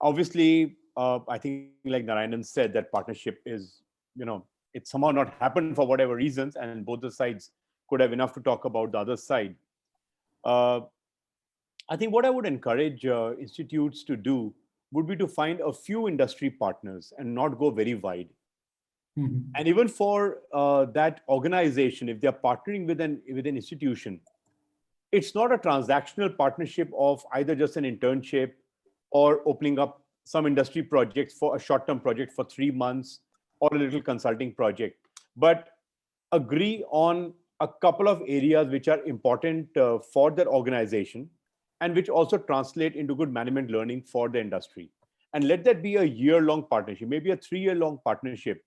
Obviously, I think like Narayanan said, that partnership is, it's somehow not happened for whatever reasons, and both the sides could have enough to talk about the other side. I think what I would encourage institutes to do would be to find a few industry partners and not go very wide. And even for that organization, if they're partnering with an institution, it's not a transactional partnership of either just an internship or opening up some industry projects for a short-term project for 3 months or a little consulting project, but agree on a couple of areas which are important for their organization and which also translate into good management learning for the industry. And let that be a year-long partnership, maybe a 3-year-long partnership.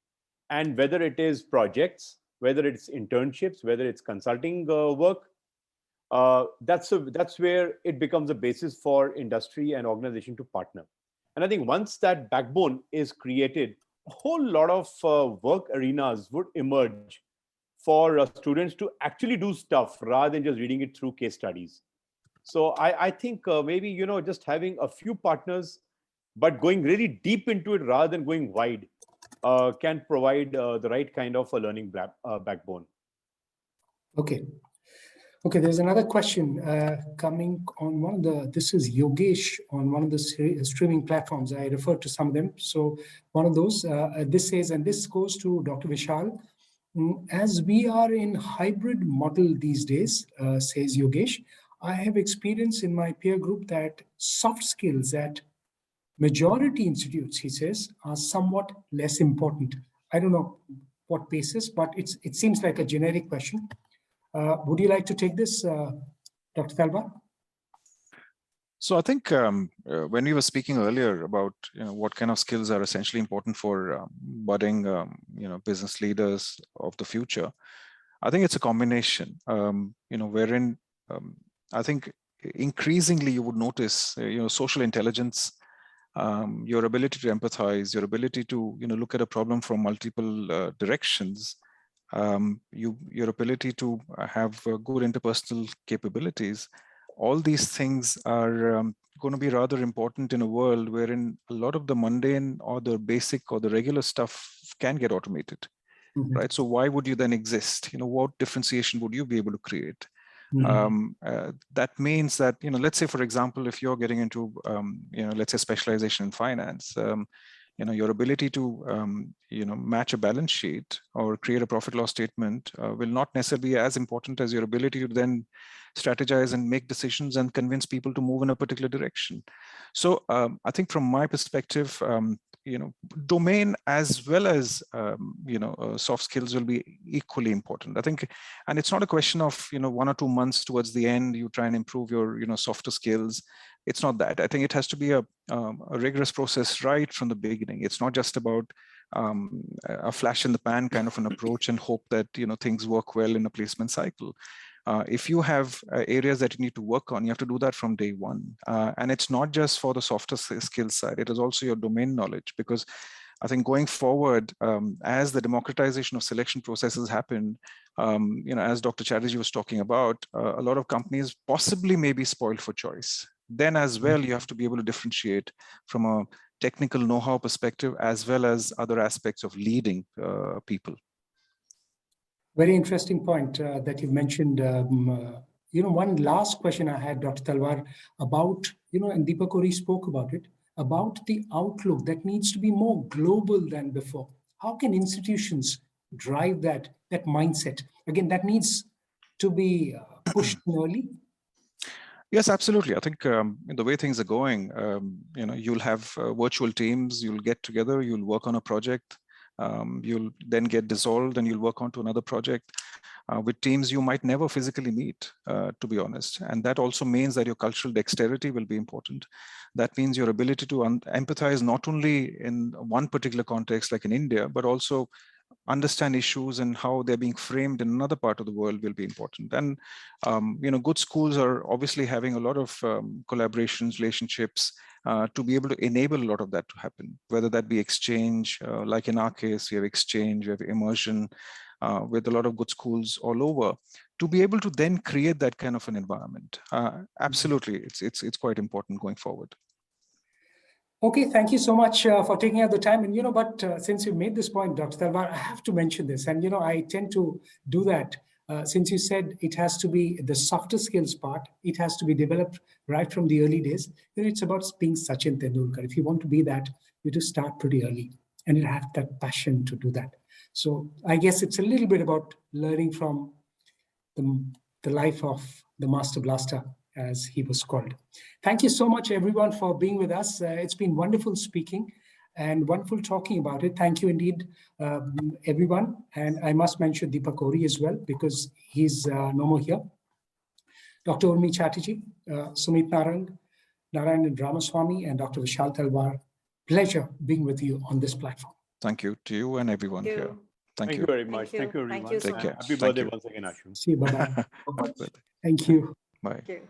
And whether it is projects, whether it's internships, whether it's consulting work, that's where it becomes a basis for industry and organization to partner. And I think once that backbone is created, a whole lot of work arenas would emerge for students to actually do stuff rather than just reading it through case studies. So I think maybe, just having a few partners, but going really deep into it rather than going wide, can provide the right kind of a learning backbone. Okay. Okay, there's another question coming on one of the, this is Yogesh on one of the streaming platforms. I referred to some of them. So one of those, this says, and this goes to Dr. Vishal, as we are in hybrid model these days, says Yogesh, I have experience in my peer group that soft skills at majority institutes, he says, are somewhat less important. I don't know what basis, but it seems like a generic question. Would you like to take this, Dr. Talwar? So I think when we were speaking earlier about what kind of skills are essentially important for budding business leaders of the future, I think it's a combination. Wherein I think increasingly you would notice social intelligence, your ability to empathize, your ability to look at a problem from multiple directions. Your ability to have good interpersonal capabilities, all these things are going to be rather important in a world wherein a lot of the mundane or the basic or the regular stuff can get automated, right? So why would you then exist? What differentiation would you be able to create? That means that, let's say, for example, if you're getting into, let's say specialization in finance, your ability to, match a balance sheet or create a profit loss statement will not necessarily be as important as your ability to then strategize and make decisions and convince people to move in a particular direction. So I think from my perspective, domain as well as, soft skills will be equally important. I think, and it's not a question of, 1 or 2 months towards the end, you try and improve your, softer skills. It's not that. I think it has to be a rigorous process right from the beginning. It's not just about a flash in the pan kind of an approach and hope that, things work well in a placement cycle. If you have areas that you need to work on, you have to do that from day one. And it's not just for the softer skills side, it is also your domain knowledge, because I think going forward, as the democratization of selection processes happen, as Dr. Chatterjee was talking about, a lot of companies possibly may be spoiled for choice. Then as well, you have to be able to differentiate from a technical know-how perspective, as well as other aspects of leading people. Very interesting point that you mentioned. One last question I had, Dr. Talwar, about, and Deepak Ori spoke about it, about the outlook that needs to be more global than before. How can institutions drive that mindset? Again, that needs to be pushed early. Yes, absolutely. I think the way things are going, you'll have virtual teams, you'll get together, you'll work on a project, you'll then get dissolved and you'll work on to another project with teams you might never physically meet, to be honest. And that also means that your cultural dexterity will be important. That means your ability to empathize not only in one particular context like in India, but also understand issues and how they're being framed in another part of the world will be important. And good schools are obviously having a lot of collaborations, relationships to be able to enable a lot of that to happen, whether that be exchange, like in our case, we have exchange, we have immersion with a lot of good schools all over, to be able to then create that kind of an environment. Absolutely, it's quite important going forward. Okay, thank you so much for taking out the time. And but since you made this point, Dr. Talwar, I have to mention this. And I tend to do that. Since you said it has to be the softer skills part, it has to be developed right from the early days. It's about being Sachin Tendulkar. If you want to be that, you have to start pretty early, and you have that passion to do that. So I guess it's a little bit about learning from the life of the Master Blaster, as he was called. Thank you so much, everyone, for being with us. It's been wonderful speaking and wonderful talking about it. Thank you indeed, everyone. And I must mention Deepak Ori as well, because he's no more here. Dr. Urmi Chatterjee, Sumeet Narang, Narayanan Ramaswamy, and Dr. Vishal Talwar. Pleasure being with you on this platform. Thank you to you and everyone here. Thank you. very much. you. Thank you, Thank everyone. you so Take care. Happy Thank birthday you. once again, Ashu. See you. Bye-bye. Bye. Thank you. Bye. Thank you.